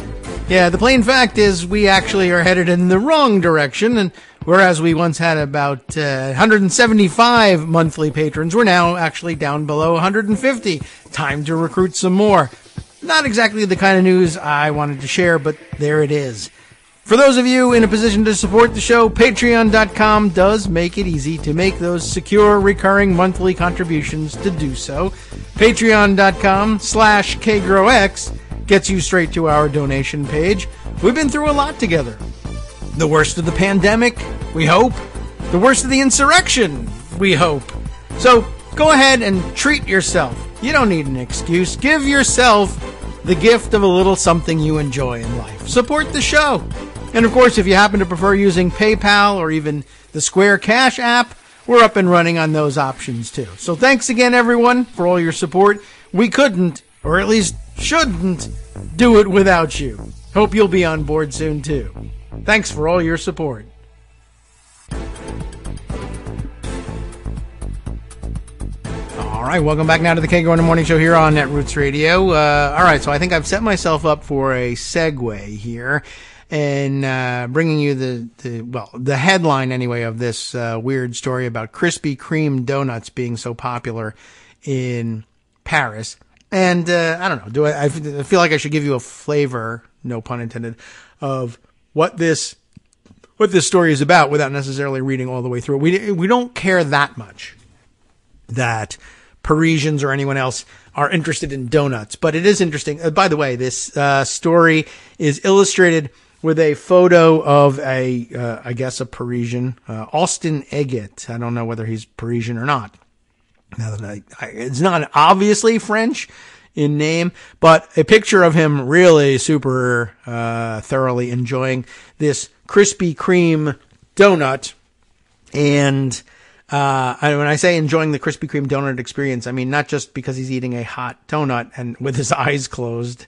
Yeah, the plain fact is we actually are headed in the wrong direction, and whereas we once had about 175 monthly patrons, we're now actually down below 150. Time to recruit some more. Not exactly the kind of news I wanted to share, but there it is. For those of you in a position to support the show, patreon.com does make it easy to make those secure, recurring monthly contributions to do so. Patreon.com/KagroX gets you straight to our donation page. We've been through a lot together. The worst of the pandemic, we hope. The worst of the insurrection, we hope. So go ahead and treat yourself. You don't need an excuse. Give yourself the gift of a little something you enjoy in life. Support the show. And of course, if you happen to prefer using PayPal or even the Square Cash app, we're up and running on those options too. So thanks again, everyone, for all your support. We couldn't, or at least shouldn't, do it without you. Hope you'll be on board soon too. Thanks for all your support. All right, welcome back now to the Kagro in the Morning Show here on Netroots Radio. All right, so I think I've set myself up for a segue here, and bringing you the headline anyway of this weird story about Krispy Kreme donuts being so popular in Paris. And I don't know, I feel like I should give you a flavor, no pun intended, of what this story is about without necessarily reading all the way through it. We don't care that much that Parisians or anyone else are interested in donuts, but it is interesting. By the way, this story is illustrated with a photo of I guess a Parisian, Austin Eggett. I don't know whether he's Parisian or not. Now that it's not obviously French in name, but a picture of him really super thoroughly enjoying this Krispy Kreme donut. And when I say enjoying the Krispy Kreme donut experience, I mean not just because he's eating a hot donut and with his eyes closed,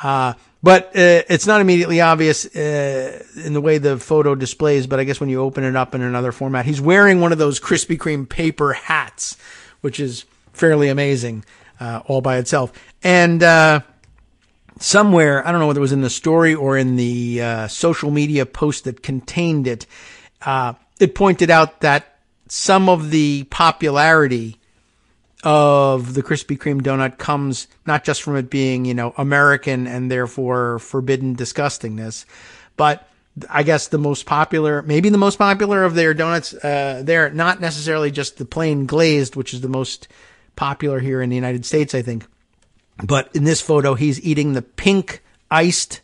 but it's not immediately obvious in the way the photo displays, but I guess when you open it up in another format, he's wearing one of those Krispy Kreme paper hats, which is fairly amazing all by itself. And somewhere, I don't know whether it was in the story or in the social media post that contained it, it pointed out that some of the popularity of the Krispy Kreme donut comes not just from it being, American and therefore forbidden disgustingness, but I guess maybe the most popular of their donuts, they're not necessarily just the plain glazed, which is the most popular here in the United States, I think. But in this photo, he's eating the pink iced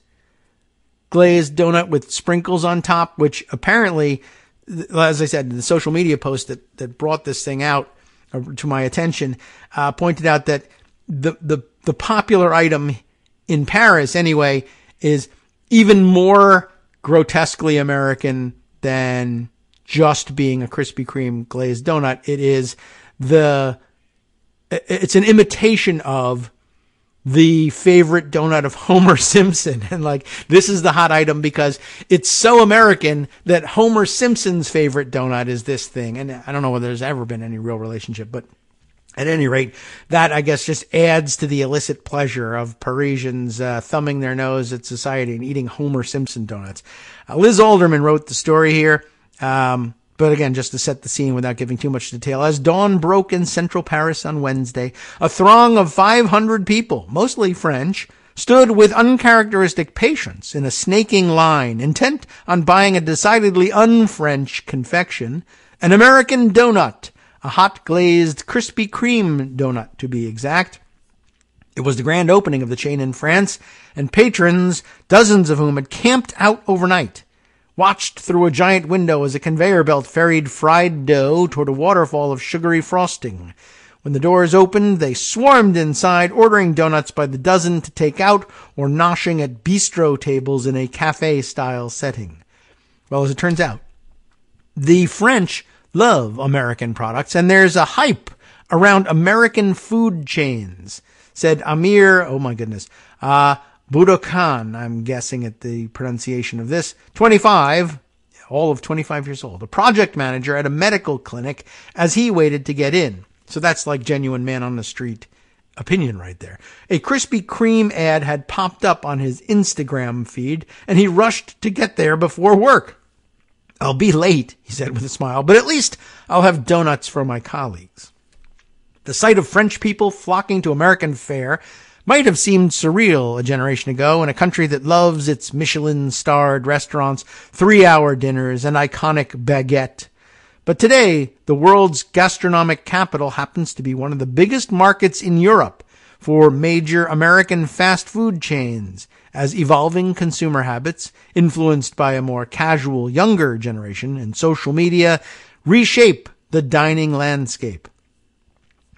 glazed donut with sprinkles on top, which apparently, as I said, the social media post that brought this thing out to my attention, pointed out that the popular item in Paris anyway is even more grotesquely American than just being a Krispy Kreme glazed donut. It's an imitation of the favorite donut of Homer Simpson. And this is the hot item because it's so American that Homer Simpson's favorite donut is this thing. And I don't know whether there's ever been any real relationship, but At any rate, that, I guess, just adds to the illicit pleasure of Parisians thumbing their nose at society and eating Homer Simpson donuts. Liz Alderman wrote the story here. But again, just to set the scene without giving too much detail, as dawn broke in central Paris on Wednesday, a throng of 500 people, mostly French, stood with uncharacteristic patience in a snaking line, intent on buying a decidedly un-French confection, an American donut, a hot glazed Krispy Kreme donut to be exact. It was the grand opening of the chain in France, and patrons, dozens of whom had camped out overnight, watched through a giant window as a conveyor belt ferried fried dough toward a waterfall of sugary frosting. When the doors opened, they swarmed inside, ordering donuts by the dozen to take out or noshing at bistro tables in a cafe-style setting. Well, as it turns out, the French love American products, and there's a hype around American food chains, said Amir, Budokan, I'm guessing at the pronunciation of this, 25, all of 25 years old, a project manager at a medical clinic as he waited to get in. So that's like genuine man on the street opinion right there. A Krispy Kreme ad had popped up on his Instagram feed, and he rushed to get there before work. I'll be late, he said with a smile, but at least I'll have donuts for my colleagues. The sight of French people flocking to American fare might have seemed surreal a generation ago in a country that loves its Michelin-starred restaurants, 3-hour dinners, and iconic baguette. But today, the world's gastronomic capital happens to be one of the biggest markets in Europe for major American fast food chains, as evolving consumer habits, influenced by a more casual, younger generation and social media, reshape the dining landscape.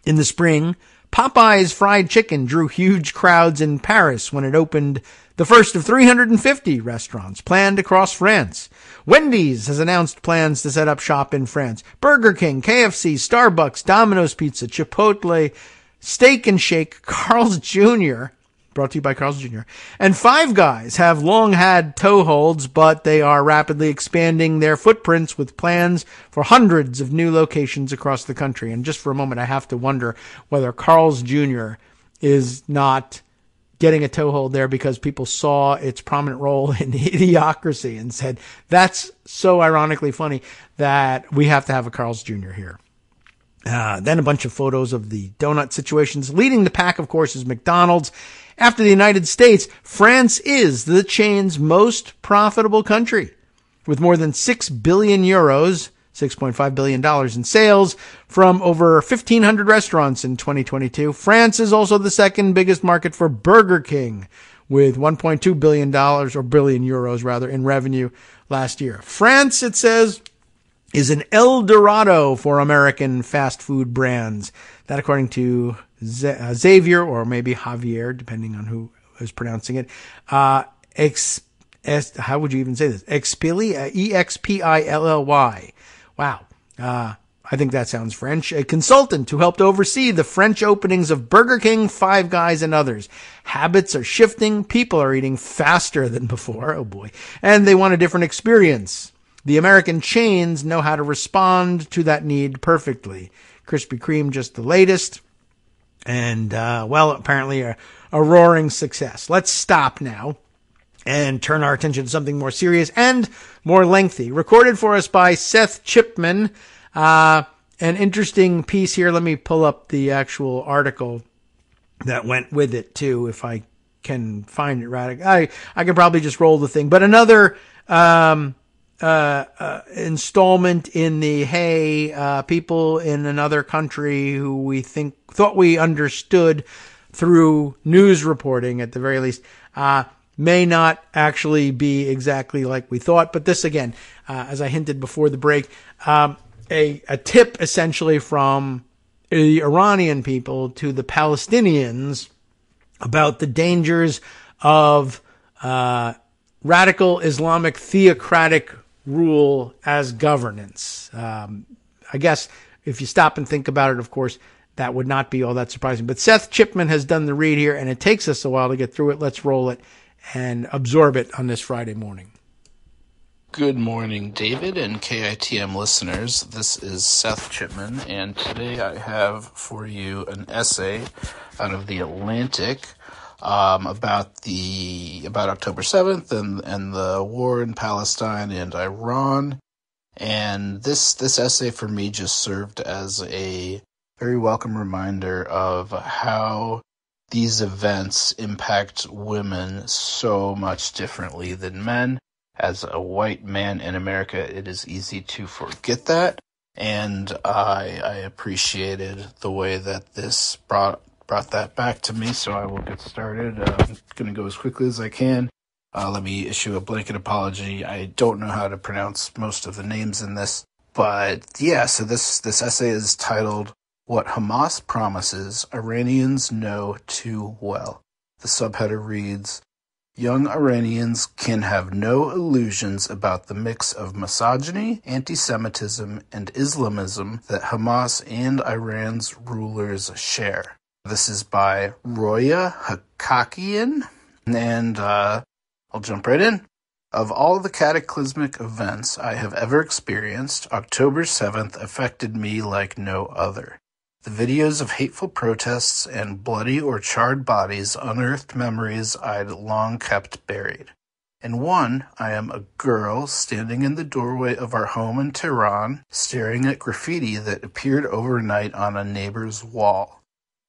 In the spring, Popeye's fried chicken drew huge crowds in Paris when it opened the first of 350 restaurants planned across France. Wendy's has announced plans to set up shop in France. Burger King, KFC, Starbucks, Domino's Pizza, Chipotle, Steak and Shake, Carl's Jr., brought to you by Carl's Jr., and Five Guys have long had toeholds, but they are rapidly expanding their footprints with plans for hundreds of new locations across the country. And just for a moment, I have to wonder whether Carl's Jr. is not getting a toehold there because people saw its prominent role in Idiocracy and said, that's so ironically funny that we have to have a Carl's Jr. here. Then a bunch of photos of the donut situations. Leading the pack, of course, is McDonald's. After the United States, France is the chain's most profitable country, with more than 6 billion euros, $6.5 billion in sales from over 1,500 restaurants in 2022. France is also the second biggest market for Burger King, with $1.2 billion, or billion euros rather, in revenue last year. France, it says, is an El Dorado for American fast food brands. That, according to Xavier, or maybe Javier, depending on who is pronouncing it. How would you even say this? Expilly? E-X-P-I-L-L-Y. Wow. I think that sounds French. A consultant who helped oversee the French openings of Burger King, Five Guys, and others. Habits are shifting. People are eating faster than before. Oh boy. And they want a different experience. The American chains know how to respond to that need perfectly. Krispy Kreme, just the latest. And, apparently a roaring success. Let's stop now and turn our attention to something more serious and more lengthy. Recorded for us by Seth Chipman. An interesting piece here. Let me pull up the actual article that went with it, too, if I can find it right. I can probably just roll the thing. But another installment in the, people in another country who we thought we understood through news reporting, at the very least, may not actually be exactly like we thought. But this, again, as I hinted before the break, a tip essentially from the Iranian people to the Palestinians about the dangers of radical Islamic theocratic rule as governance. I guess if you stop and think about it, of course, that would not be all that surprising. But Seth Chipman has done the read here, and it takes us a while to get through it. Let's roll it and absorb it on this Friday morning. Good morning, David and KITM listeners. This is Seth Chipman, and today I have for you an essay out of the Atlantic about October 7th and the war in Palestine and Iran. And this essay for me just served as a very welcome reminder of how these events impact women so much differently than men. As a white man in America, it is easy to forget that, and I appreciated the way that this brought that back to me, so I will get started. I'm going to go as quickly as I can. Let me issue a blanket apology. I don't know how to pronounce most of the names in this, but yeah, so this essay is titled, What Hamas Promises, Iranians Know Too Well. The subheader reads, Young Iranians can have no illusions about the mix of misogyny, anti-Semitism, and Islamism that Hamas and Iran's rulers share. This is by Roya Hakakian, and I'll jump right in. Of all the cataclysmic events I have ever experienced, October 7th affected me like no other. The videos of hateful protests and bloody or charred bodies unearthed memories I'd long kept buried. In one, I am a girl standing in the doorway of our home in Tehran, staring at graffiti that appeared overnight on a neighbor's wall.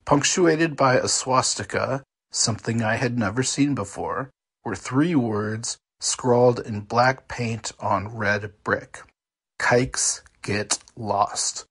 Punctuated by a swastika, something I had never seen before, were 3 words scrawled in black paint on red brick. Kikes get lost.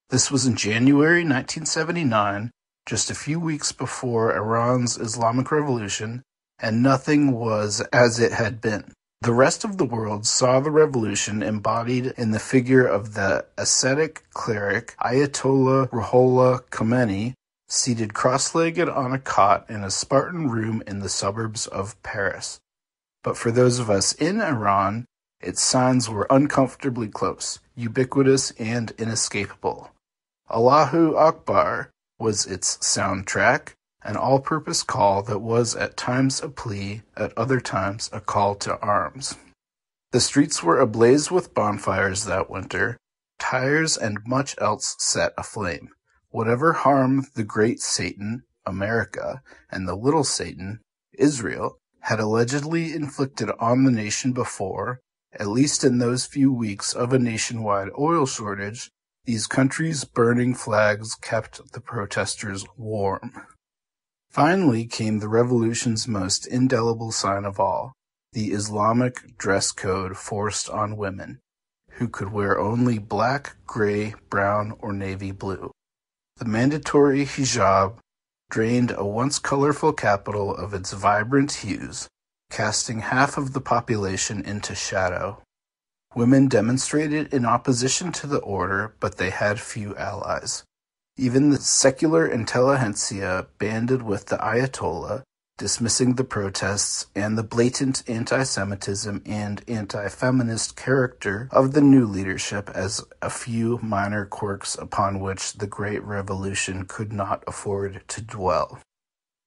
This was in January 1979, just a few weeks before Iran's Islamic Revolution, and nothing was as it had been. The rest of the world saw the revolution embodied in the figure of the ascetic cleric Ayatollah Ruhollah Khomeini, seated cross-legged on a cot in a Spartan room in the suburbs of Paris. But for those of us in Iran, its signs were uncomfortably close, ubiquitous, and inescapable. Allahu Akbar was its soundtrack, an all-purpose call that was at times a plea, at other times a call to arms. The streets were ablaze with bonfires that winter, tires and much else set aflame. Whatever harm the great Satan, America, and the little Satan, Israel, had allegedly inflicted on the nation before, at least in those few weeks of a nationwide oil shortage, these countries' burning flags kept the protesters warm. Finally came the revolution's most indelible sign of all, the Islamic dress code forced on women, who could wear only black, gray, brown, or navy blue. The mandatory hijab drained a once colorful capital of its vibrant hues, casting half of the population into shadow. Women demonstrated in opposition to the order, but they had few allies. Even the secular intelligentsia banded with the Ayatollah, dismissing the protests and the blatant anti-Semitism and anti-feminist character of the new leadership as a few minor quirks upon which the Great Revolution could not afford to dwell.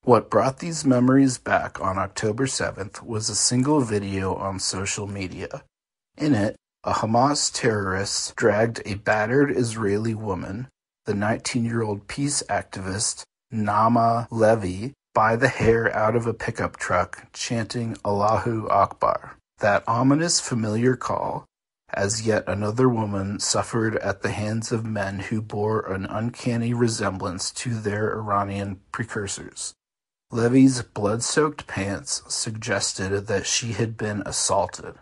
What brought these memories back on October 7th was a single video on social media. In it, a Hamas terrorist dragged a battered Israeli woman, the 19-year-old peace activist Naama Levy, by the hair out of a pickup truck, chanting Allahu Akbar. That ominous familiar call, as yet another woman suffered at the hands of men who bore an uncanny resemblance to their Iranian precursors. Levy's blood-soaked pants suggested that she had been assaulted,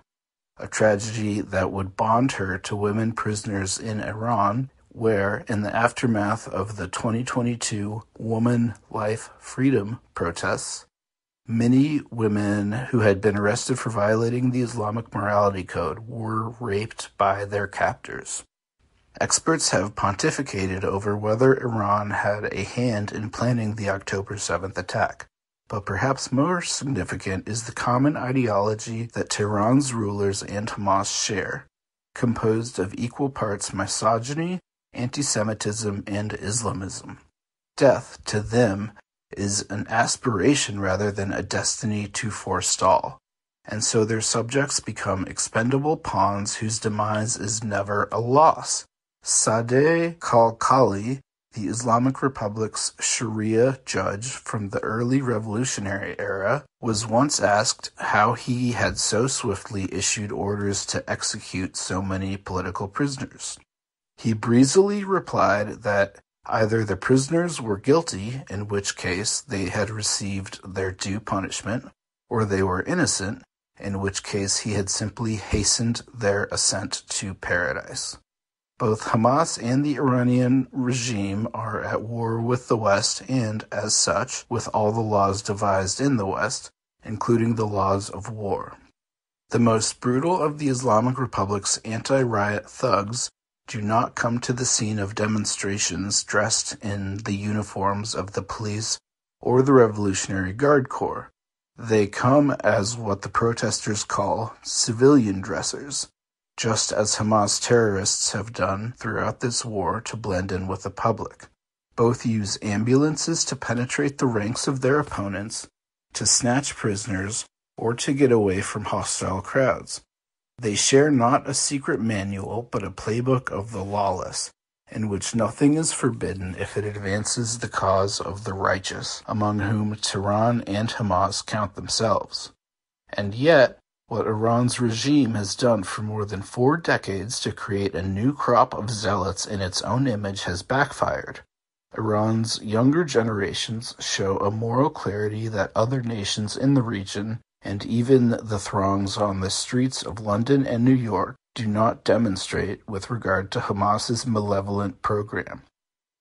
a tragedy that would bond her to women prisoners in Iran, where, in the aftermath of the 2022 Woman Life Freedom protests, many women who had been arrested for violating the Islamic morality code were raped by their captors. Experts have pontificated over whether Iran had a hand in planning the October 7th attack, but perhaps more significant is the common ideology that Tehran's rulers and Hamas share, composed of equal parts misogyny, anti-Semitism, and Islamism. Death, to them, is an aspiration rather than a destiny to forestall. and so their subjects become expendable pawns whose demise is never a loss. Sadeh Khalkhali, the Islamic Republic's Sharia judge from the early revolutionary era, was once asked how he had so swiftly issued orders to execute so many political prisoners. He breezily replied that either the prisoners were guilty, in which case they had received their due punishment, or they were innocent, in which case he had simply hastened their ascent to paradise. Both Hamas and the Iranian regime are at war with the West and, as such, with all the laws devised in the West, including the laws of war. The most brutal of the Islamic Republic's anti-riot thugs do not come to the scene of demonstrations dressed in the uniforms of the police or the Revolutionary Guard Corps. They come as what the protesters call civilian dressers, just as Hamas terrorists have done throughout this war to blend in with the public. Both use ambulances to penetrate the ranks of their opponents, to snatch prisoners, or to get away from hostile crowds. They share not a secret manual, but a playbook of the lawless, in which nothing is forbidden if it advances the cause of the righteous, among whom Tehran and Hamas count themselves. And yet, what Iran's regime has done for more than 4 decades to create a new crop of zealots in its own image has backfired. Iran's younger generations show a moral clarity that other nations in the region, and even the throngs on the streets of London and New York, do not demonstrate with regard to Hamas's malevolent program.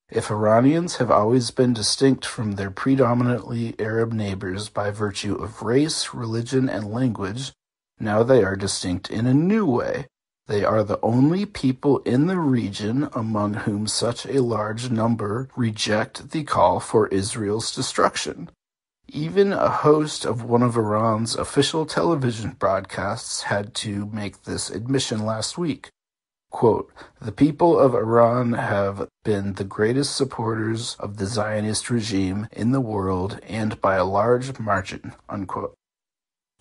If Iranians have always been distinct from their predominantly Arab neighbors by virtue of race, religion, and language, now they are distinct in a new way. They are the only people in the region among whom such a large number reject the call for Israel's destruction. Even a host of one of Iran's official television broadcasts had to make this admission last week. Quote, "The people of Iran have been the greatest supporters of the Zionist regime in the world, and by a large margin," unquote.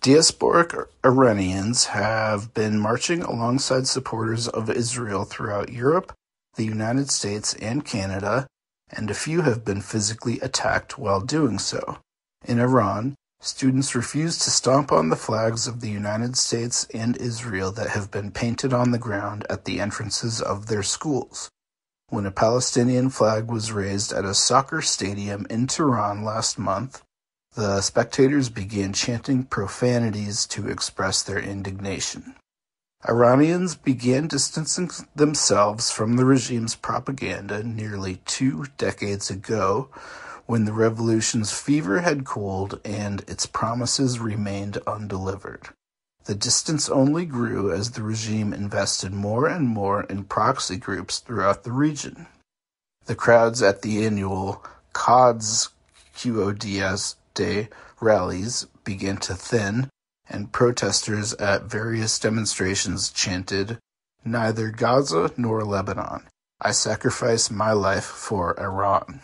Diasporic Iranians have been marching alongside supporters of Israel throughout Europe, the United States, and Canada, and a few have been physically attacked while doing so. In Iran, students refuse to stomp on the flags of the United States and Israel that have been painted on the ground at the entrances of their schools. When a Palestinian flag was raised at a soccer stadium in Tehran last month, the spectators began chanting profanities to express their indignation. Iranians began distancing themselves from the regime's propaganda nearly 2 decades ago, when the revolution's fever had cooled and its promises remained undelivered. The distance only grew as the regime invested more and more in proxy groups throughout the region. The crowds at the annual Quds Day rallies began to thin, and protesters at various demonstrations chanted, "Neither Gaza nor Lebanon. I sacrifice my life for Iran."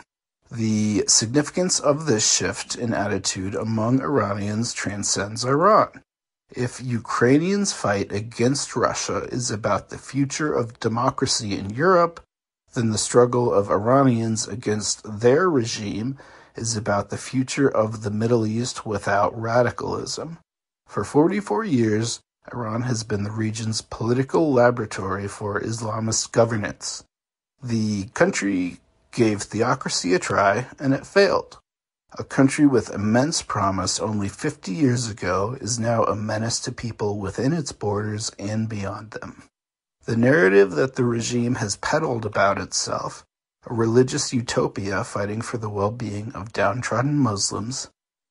The significance of this shift in attitude among Iranians transcends Iran. If Ukrainians' fight against Russia is about the future of democracy in Europe, then the struggle of Iranians against their regime is about the future of the Middle East without radicalism. For 44 years, Iran has been the region's political laboratory for Islamist governance. The country gave theocracy a try, and it failed. A country with immense promise only 50 years ago is now a menace to people within its borders and beyond them. The narrative that the regime has peddled about itself, a religious utopia fighting for the well-being of downtrodden Muslims,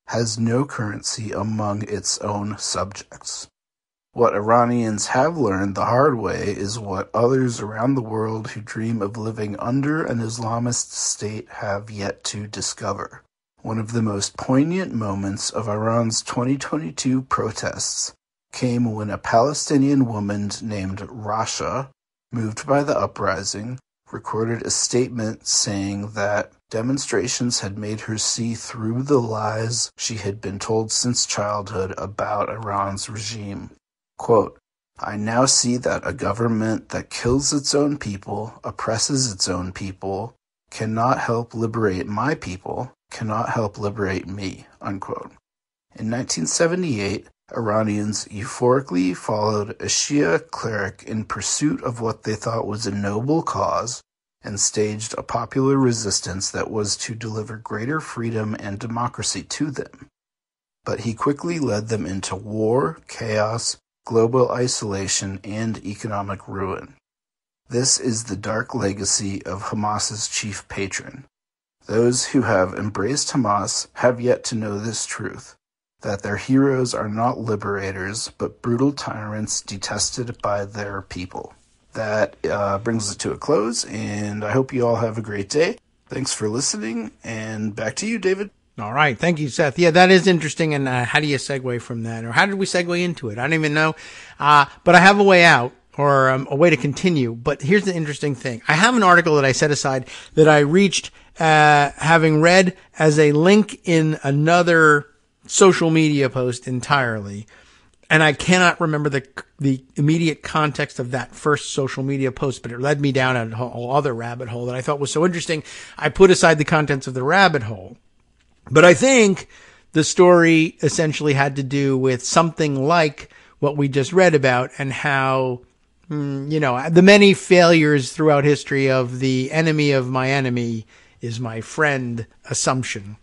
has no currency among its own subjects. What Iranians have learned the hard way is what others around the world who dream of living under an Islamist state have yet to discover. One of the most poignant moments of Iran's 2022 protests came when a Palestinian woman named Rasha, moved by the uprising, recorded a statement saying that, Demonstrations had made her see through the lies she had been told since childhood about Iran's regime. Quote, I now see that a government that kills its own people, oppresses its own people, cannot help liberate my people, cannot help liberate me, unquote. In 1978, Iranians euphorically followed a Shia cleric in pursuit of what they thought was a noble cause and staged a popular resistance that was to deliver greater freedom and democracy to them. But he quickly led them into war, chaos, global isolation, and economic ruin. This is the dark legacy of Hamas's chief patron. Those who have embraced Hamas have yet to know this truth, that their heroes are not liberators, but brutal tyrants detested by their people. That brings it to a close, and I hope you all have a great day. Thanks for listening, and back to you, David. All right. Thank you, Seth. Yeah, that is interesting. And how do you segue from that? Or how did we segue into it? I don't even know. But I have a way out, or a way to continue. But here's the interesting thing. I have an article that I set aside that I reached having read as a link in another social media post entirely. And I cannot remember the immediate context of that first social media post, but it led me down a whole other rabbit hole that I thought was so interesting. I put aside the contents of the rabbit hole. But I think the story essentially had to do with something like what we just read about, and how, the many failures throughout history of the enemy of my enemy is my friend assumption.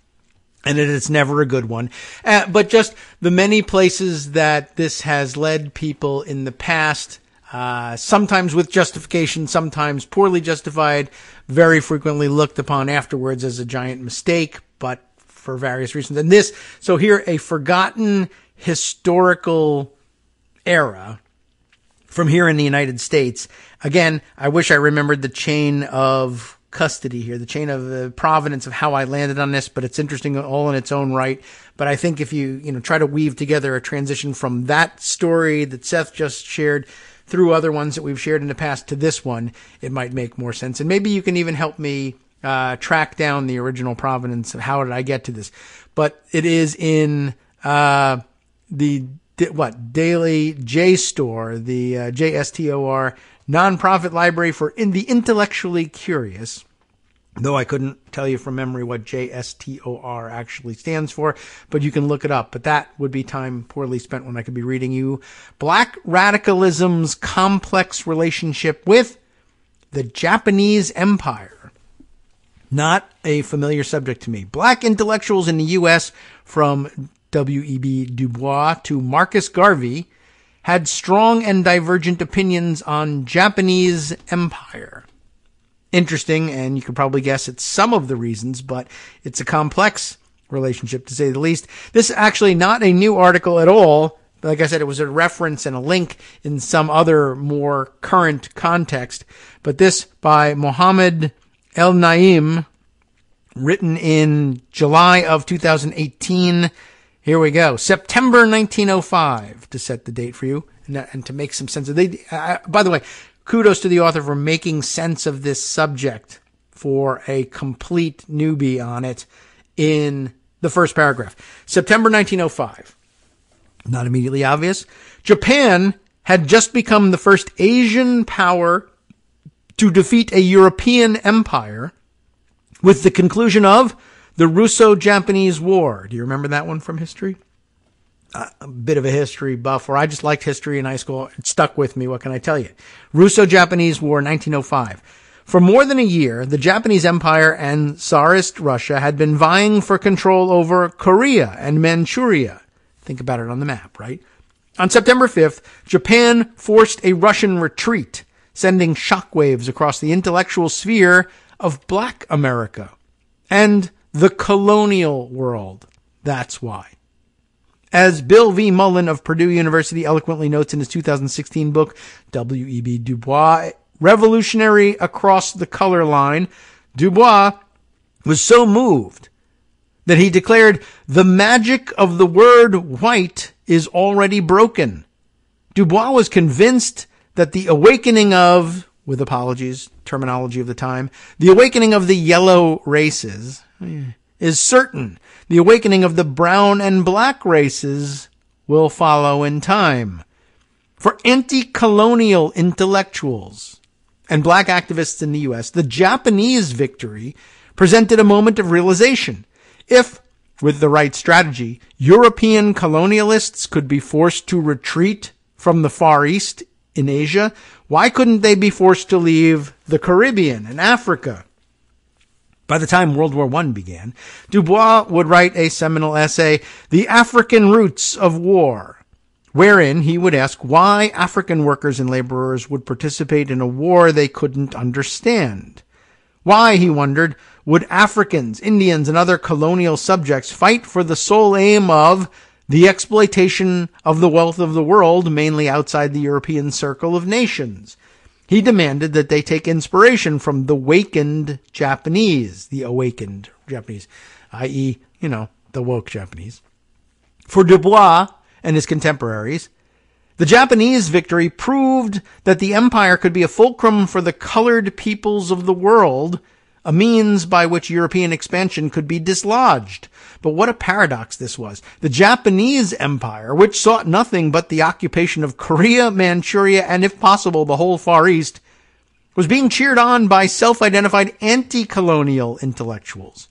And it's never a good one. But just the many places that this has led people in the past, sometimes with justification, sometimes poorly justified, very frequently looked upon afterwards as a giant mistake, but for various reasons. And so here, a forgotten historical era from here in the United States. Again, I wish I remembered the chain of custody here, the chain of the provenance of how I landed on this, but it's interesting all in its own right. But I think if you try to weave together a transition from that story that Seth just shared through other ones that we've shared in the past to this one, it might make more sense. And maybe you can even help me track down the original provenance of how did I get to this. But it is in the Daily JSTOR, the JSTOR nonprofit library for the intellectually curious, though I couldn't tell you from memory what JSTOR actually stands for, but you can look it up. But that would be time poorly spent when I could be reading you Black Radicalism's complex relationship with the Japanese Empire. Not a familiar subject to me. Black intellectuals in the U.S., from W.E.B. Du Bois to Marcus Garvey, had strong and divergent opinions on Japanese empire. Interesting, and you could probably guess it's some of the reasons, but it's a complex relationship, to say the least. This is actually not a new article at all. Like I said, it was a reference and a link in some other more current context. But this by Mohammed El-Naim, written in July of 2018. Here we go. September 1905, to set the date for you and to make some sense of it. By the way, kudos to the author for making sense of this subject for a complete newbie on it in the first paragraph. September 1905. Not immediately obvious. Japan had just become the first Asian power to defeat a European empire with the conclusion of the Russo-Japanese War. Do you remember that one from history? A bit of a history buff, or I just liked history in high school. It stuck with me. What can I tell you? Russo-Japanese War, 1905. For more than a year, the Japanese Empire and Tsarist Russia had been vying for control over Korea and Manchuria. Think about it on the map, right? On September 5th, Japan forced a Russian retreat, sending shockwaves across the intellectual sphere of Black America and the colonial world. That's why. As Bill V. Mullen of Purdue University eloquently notes in his 2016 book, W.E.B. Du Bois, Revolutionary Across the Color Line, Du Bois was so moved that he declared, the magic of the word white is already broken. Du Bois was convinced that the awakening of with apologies, terminology of the time, the awakening of the yellow races is certain. The awakening of the brown and black races will follow in time. For anti-colonial intellectuals and black activists in the U.S., the Japanese victory presented a moment of realization. If, with the right strategy, European colonialists could be forced to retreat from the Far East in Asia, why couldn't they be forced to leave the Caribbean and Africa? By the time World War I began, Du Bois would write a seminal essay, The African Roots of War, wherein he would ask why African workers and laborers would participate in a war they couldn't understand. Why, he wondered, would Africans, Indians, and other colonial subjects fight for the sole aim of the exploitation of the wealth of the world, mainly outside the European circle of nations? He demanded that they take inspiration from the awakened Japanese, i.e., the woke Japanese. For Du Bois and his contemporaries, the Japanese victory proved that the empire could be a fulcrum for the colored peoples of the world, a means by which European expansion could be dislodged. But what a paradox this was. The Japanese empire, which sought nothing but the occupation of Korea, Manchuria, and if possible, the whole Far East, was being cheered on by self-identified anti-colonial intellectuals.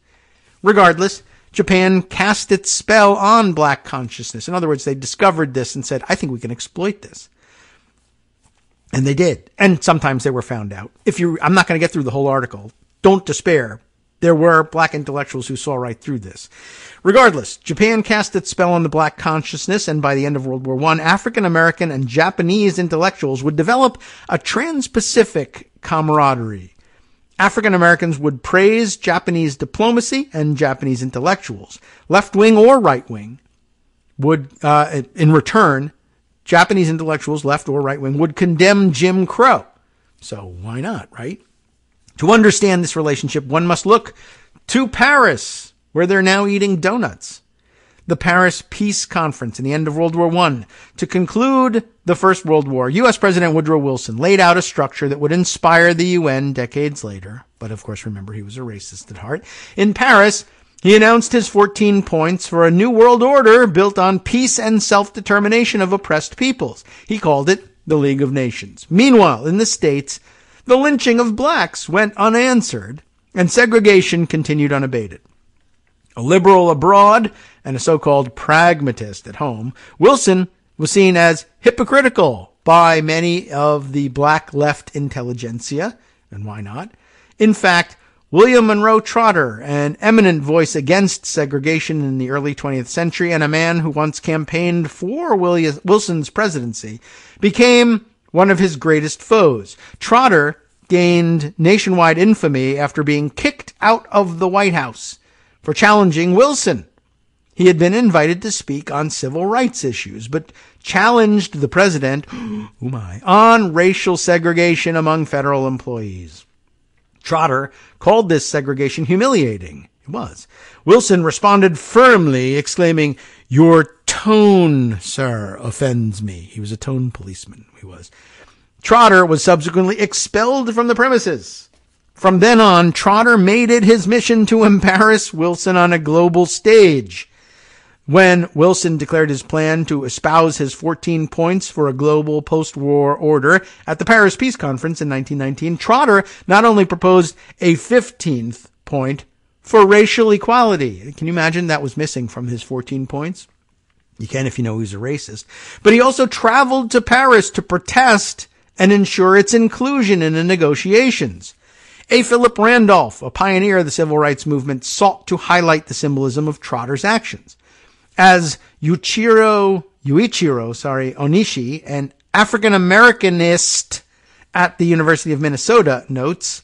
Regardless, Japan cast its spell on black consciousness. In other words, they discovered this and said, I think we can exploit this. And they did. And sometimes they were found out. I'm not going to get through the whole article. Don't despair. There were black intellectuals who saw right through this. Regardless, Japan cast its spell on the black consciousness, and by the end of World War I, African American and Japanese intellectuals would develop a trans-Pacific camaraderie. African Americans would praise Japanese diplomacy and Japanese intellectuals. Left-wing or right-wing would, in return, Japanese intellectuals, left or right-wing, would condemn Jim Crow. So why not, right? To understand this relationship, one must look to Paris, where they're now eating donuts. The Paris Peace Conference in the end of World War I. To conclude the First World War, U.S. President Woodrow Wilson laid out a structure that would inspire the UN decades later. But of course, remember, he was a racist at heart. In Paris, he announced his 14 points for a new world order built on peace and self-determination of oppressed peoples. He called it the League of Nations. Meanwhile, in the States, the lynching of blacks went unanswered, and segregation continued unabated. A liberal abroad and a so-called pragmatist at home, Wilson was seen as hypocritical by many of the black left intelligentsia, and why not? In fact, William Monroe Trotter, an eminent voice against segregation in the early 20th century and a man who once campaigned for Wilson's presidency, became one of his greatest foes. Trotter gained nationwide infamy after being kicked out of the White House for challenging Wilson. He had been invited to speak on civil rights issues, but challenged the president on racial segregation among federal employees. Trotter called this segregation humiliating. It was. Wilson responded firmly, exclaiming, "Your tone, sir, offends me." He was a tone policeman. He was. Trotter was subsequently expelled from the premises. From then on, Trotter made it his mission to embarrass Wilson on a global stage. When Wilson declared his plan to espouse his 14 points for a global post-war order at the Paris Peace Conference in 1919, Trotter not only proposed a 15th point for racial equality. Can you imagine that was missing from his 14 points? You can if you know he's a racist. But he also traveled to Paris to protest and ensure its inclusion in the negotiations. A. Philip Randolph, a pioneer of the civil rights movement, sought to highlight the symbolism of Trotter's actions. As Yuichiro Onishi, an African-Americanist at the University of Minnesota, notes,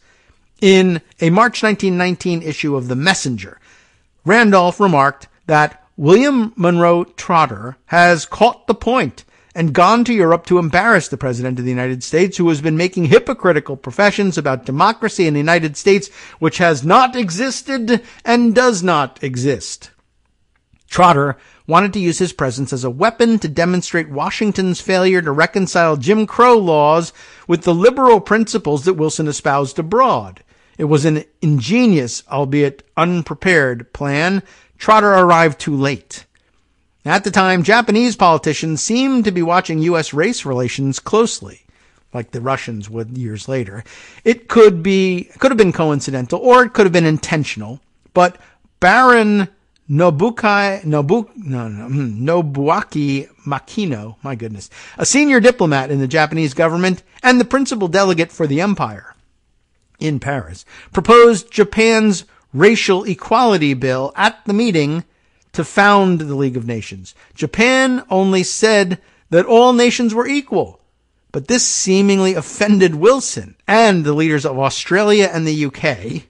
in a March 1919 issue of The Messenger, Randolph remarked that William Monroe Trotter has caught the point and gone to Europe to embarrass the President of the United States, who has been making hypocritical professions about democracy in the United States, which has not existed and does not exist. Trotter wanted to use his presence as a weapon to demonstrate Washington's failure to reconcile Jim Crow laws with the liberal principles that Wilson espoused abroad. It was an ingenious, albeit unprepared, plan. Trotter arrived too late. At the time, Japanese politicians seemed to be watching U.S. race relations closely, like the Russians would years later. It could have been coincidental, or it could have been intentional, but Baron Nobuaki Makino, my goodness, a senior diplomat in the Japanese government and the principal delegate for the empire in Paris, proposed Japan's racial equality bill at the meeting to found the League of Nations. Japan only said that all nations were equal, but this seemingly offended Wilson and the leaders of Australia and the UK.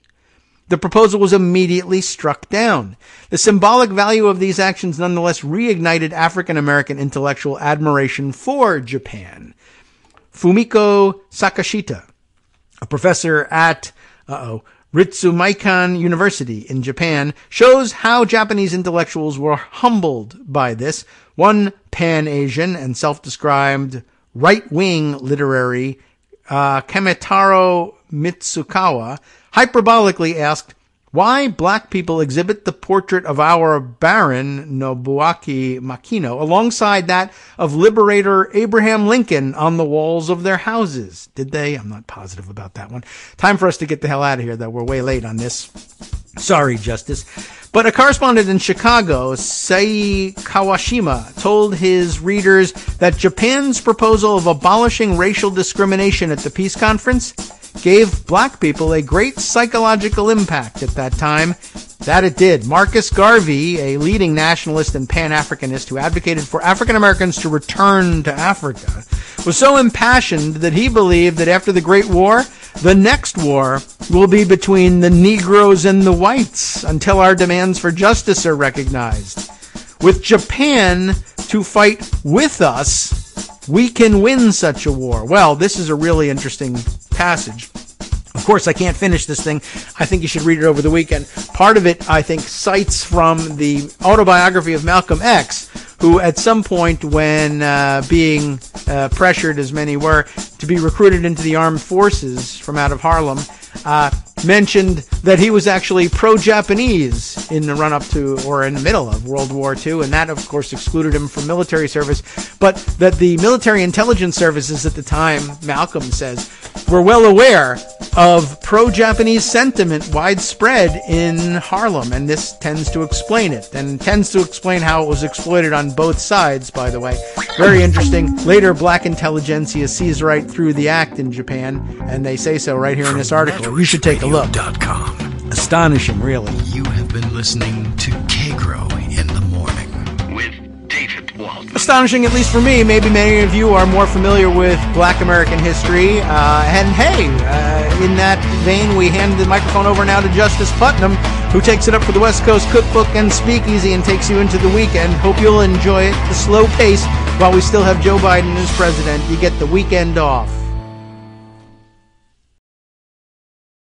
The proposal was immediately struck down. The symbolic value of these actions nonetheless reignited African-American intellectual admiration for Japan. Fumiko Sakashita, a professor at Ritsumeikan University in Japan, shows how Japanese intellectuals were humbled by this. One Pan-Asian and self-described right-wing literary, Kametaro Mitsukawa, hyperbolically asked why black people exhibit the portrait of our Baron Nobuaki Makino alongside that of Liberator Abraham Lincoln on the walls of their houses. Did they? I'm not positive about that one. Time for us to get the hell out of here, though. We're way late on this. Sorry, Justice. But a correspondent in Chicago, Sei Kawashima, told his readers that Japan's proposal of abolishing racial discrimination at the peace conference gave black people a great psychological impact at that time. That it did. Marcus Garvey, a leading nationalist and Pan-Africanist who advocated for African Americans to return to Africa, was so impassioned that he believed that after the Great War, the next war will be between the Negroes and the whites until our demands for justice are recognized. With Japan to fight with us, we can win such a war. Well, this is a really interesting passage. Of course, I can't finish this thing. I think you should read it over the weekend. Part of it, I think, cites from the autobiography of Malcolm X, who at some point when being pressured, as many were, to be recruited into the armed forces from out of Harlem, mentioned that he was actually pro-Japanese in the run-up to, or in the middle of, World War II, and that, of course, excluded him from military service, but that the military intelligence services at the time, Malcolm says, were well aware of pro-Japanese sentiment widespread in Harlem, and this tends to explain it, and tends to explain how it was exploited on both sides, by the way. Very interesting. Later, black intelligentsia sees right through the act in Japan, and they say so right here in this article. You should take a look. Astonishing, really. You have been listening to Kagro in the Morning with David Waldman. Astonishing, at least for me. Maybe many of you are more familiar with Black American history. And hey, in that vein, we hand the microphone over now to Justice Putnam, who takes it up for the West Coast Cookbook and Speakeasy and takes you into the weekend. Hope you'll enjoy it. The slow pace while we still have Joe Biden as president. You get the weekend off.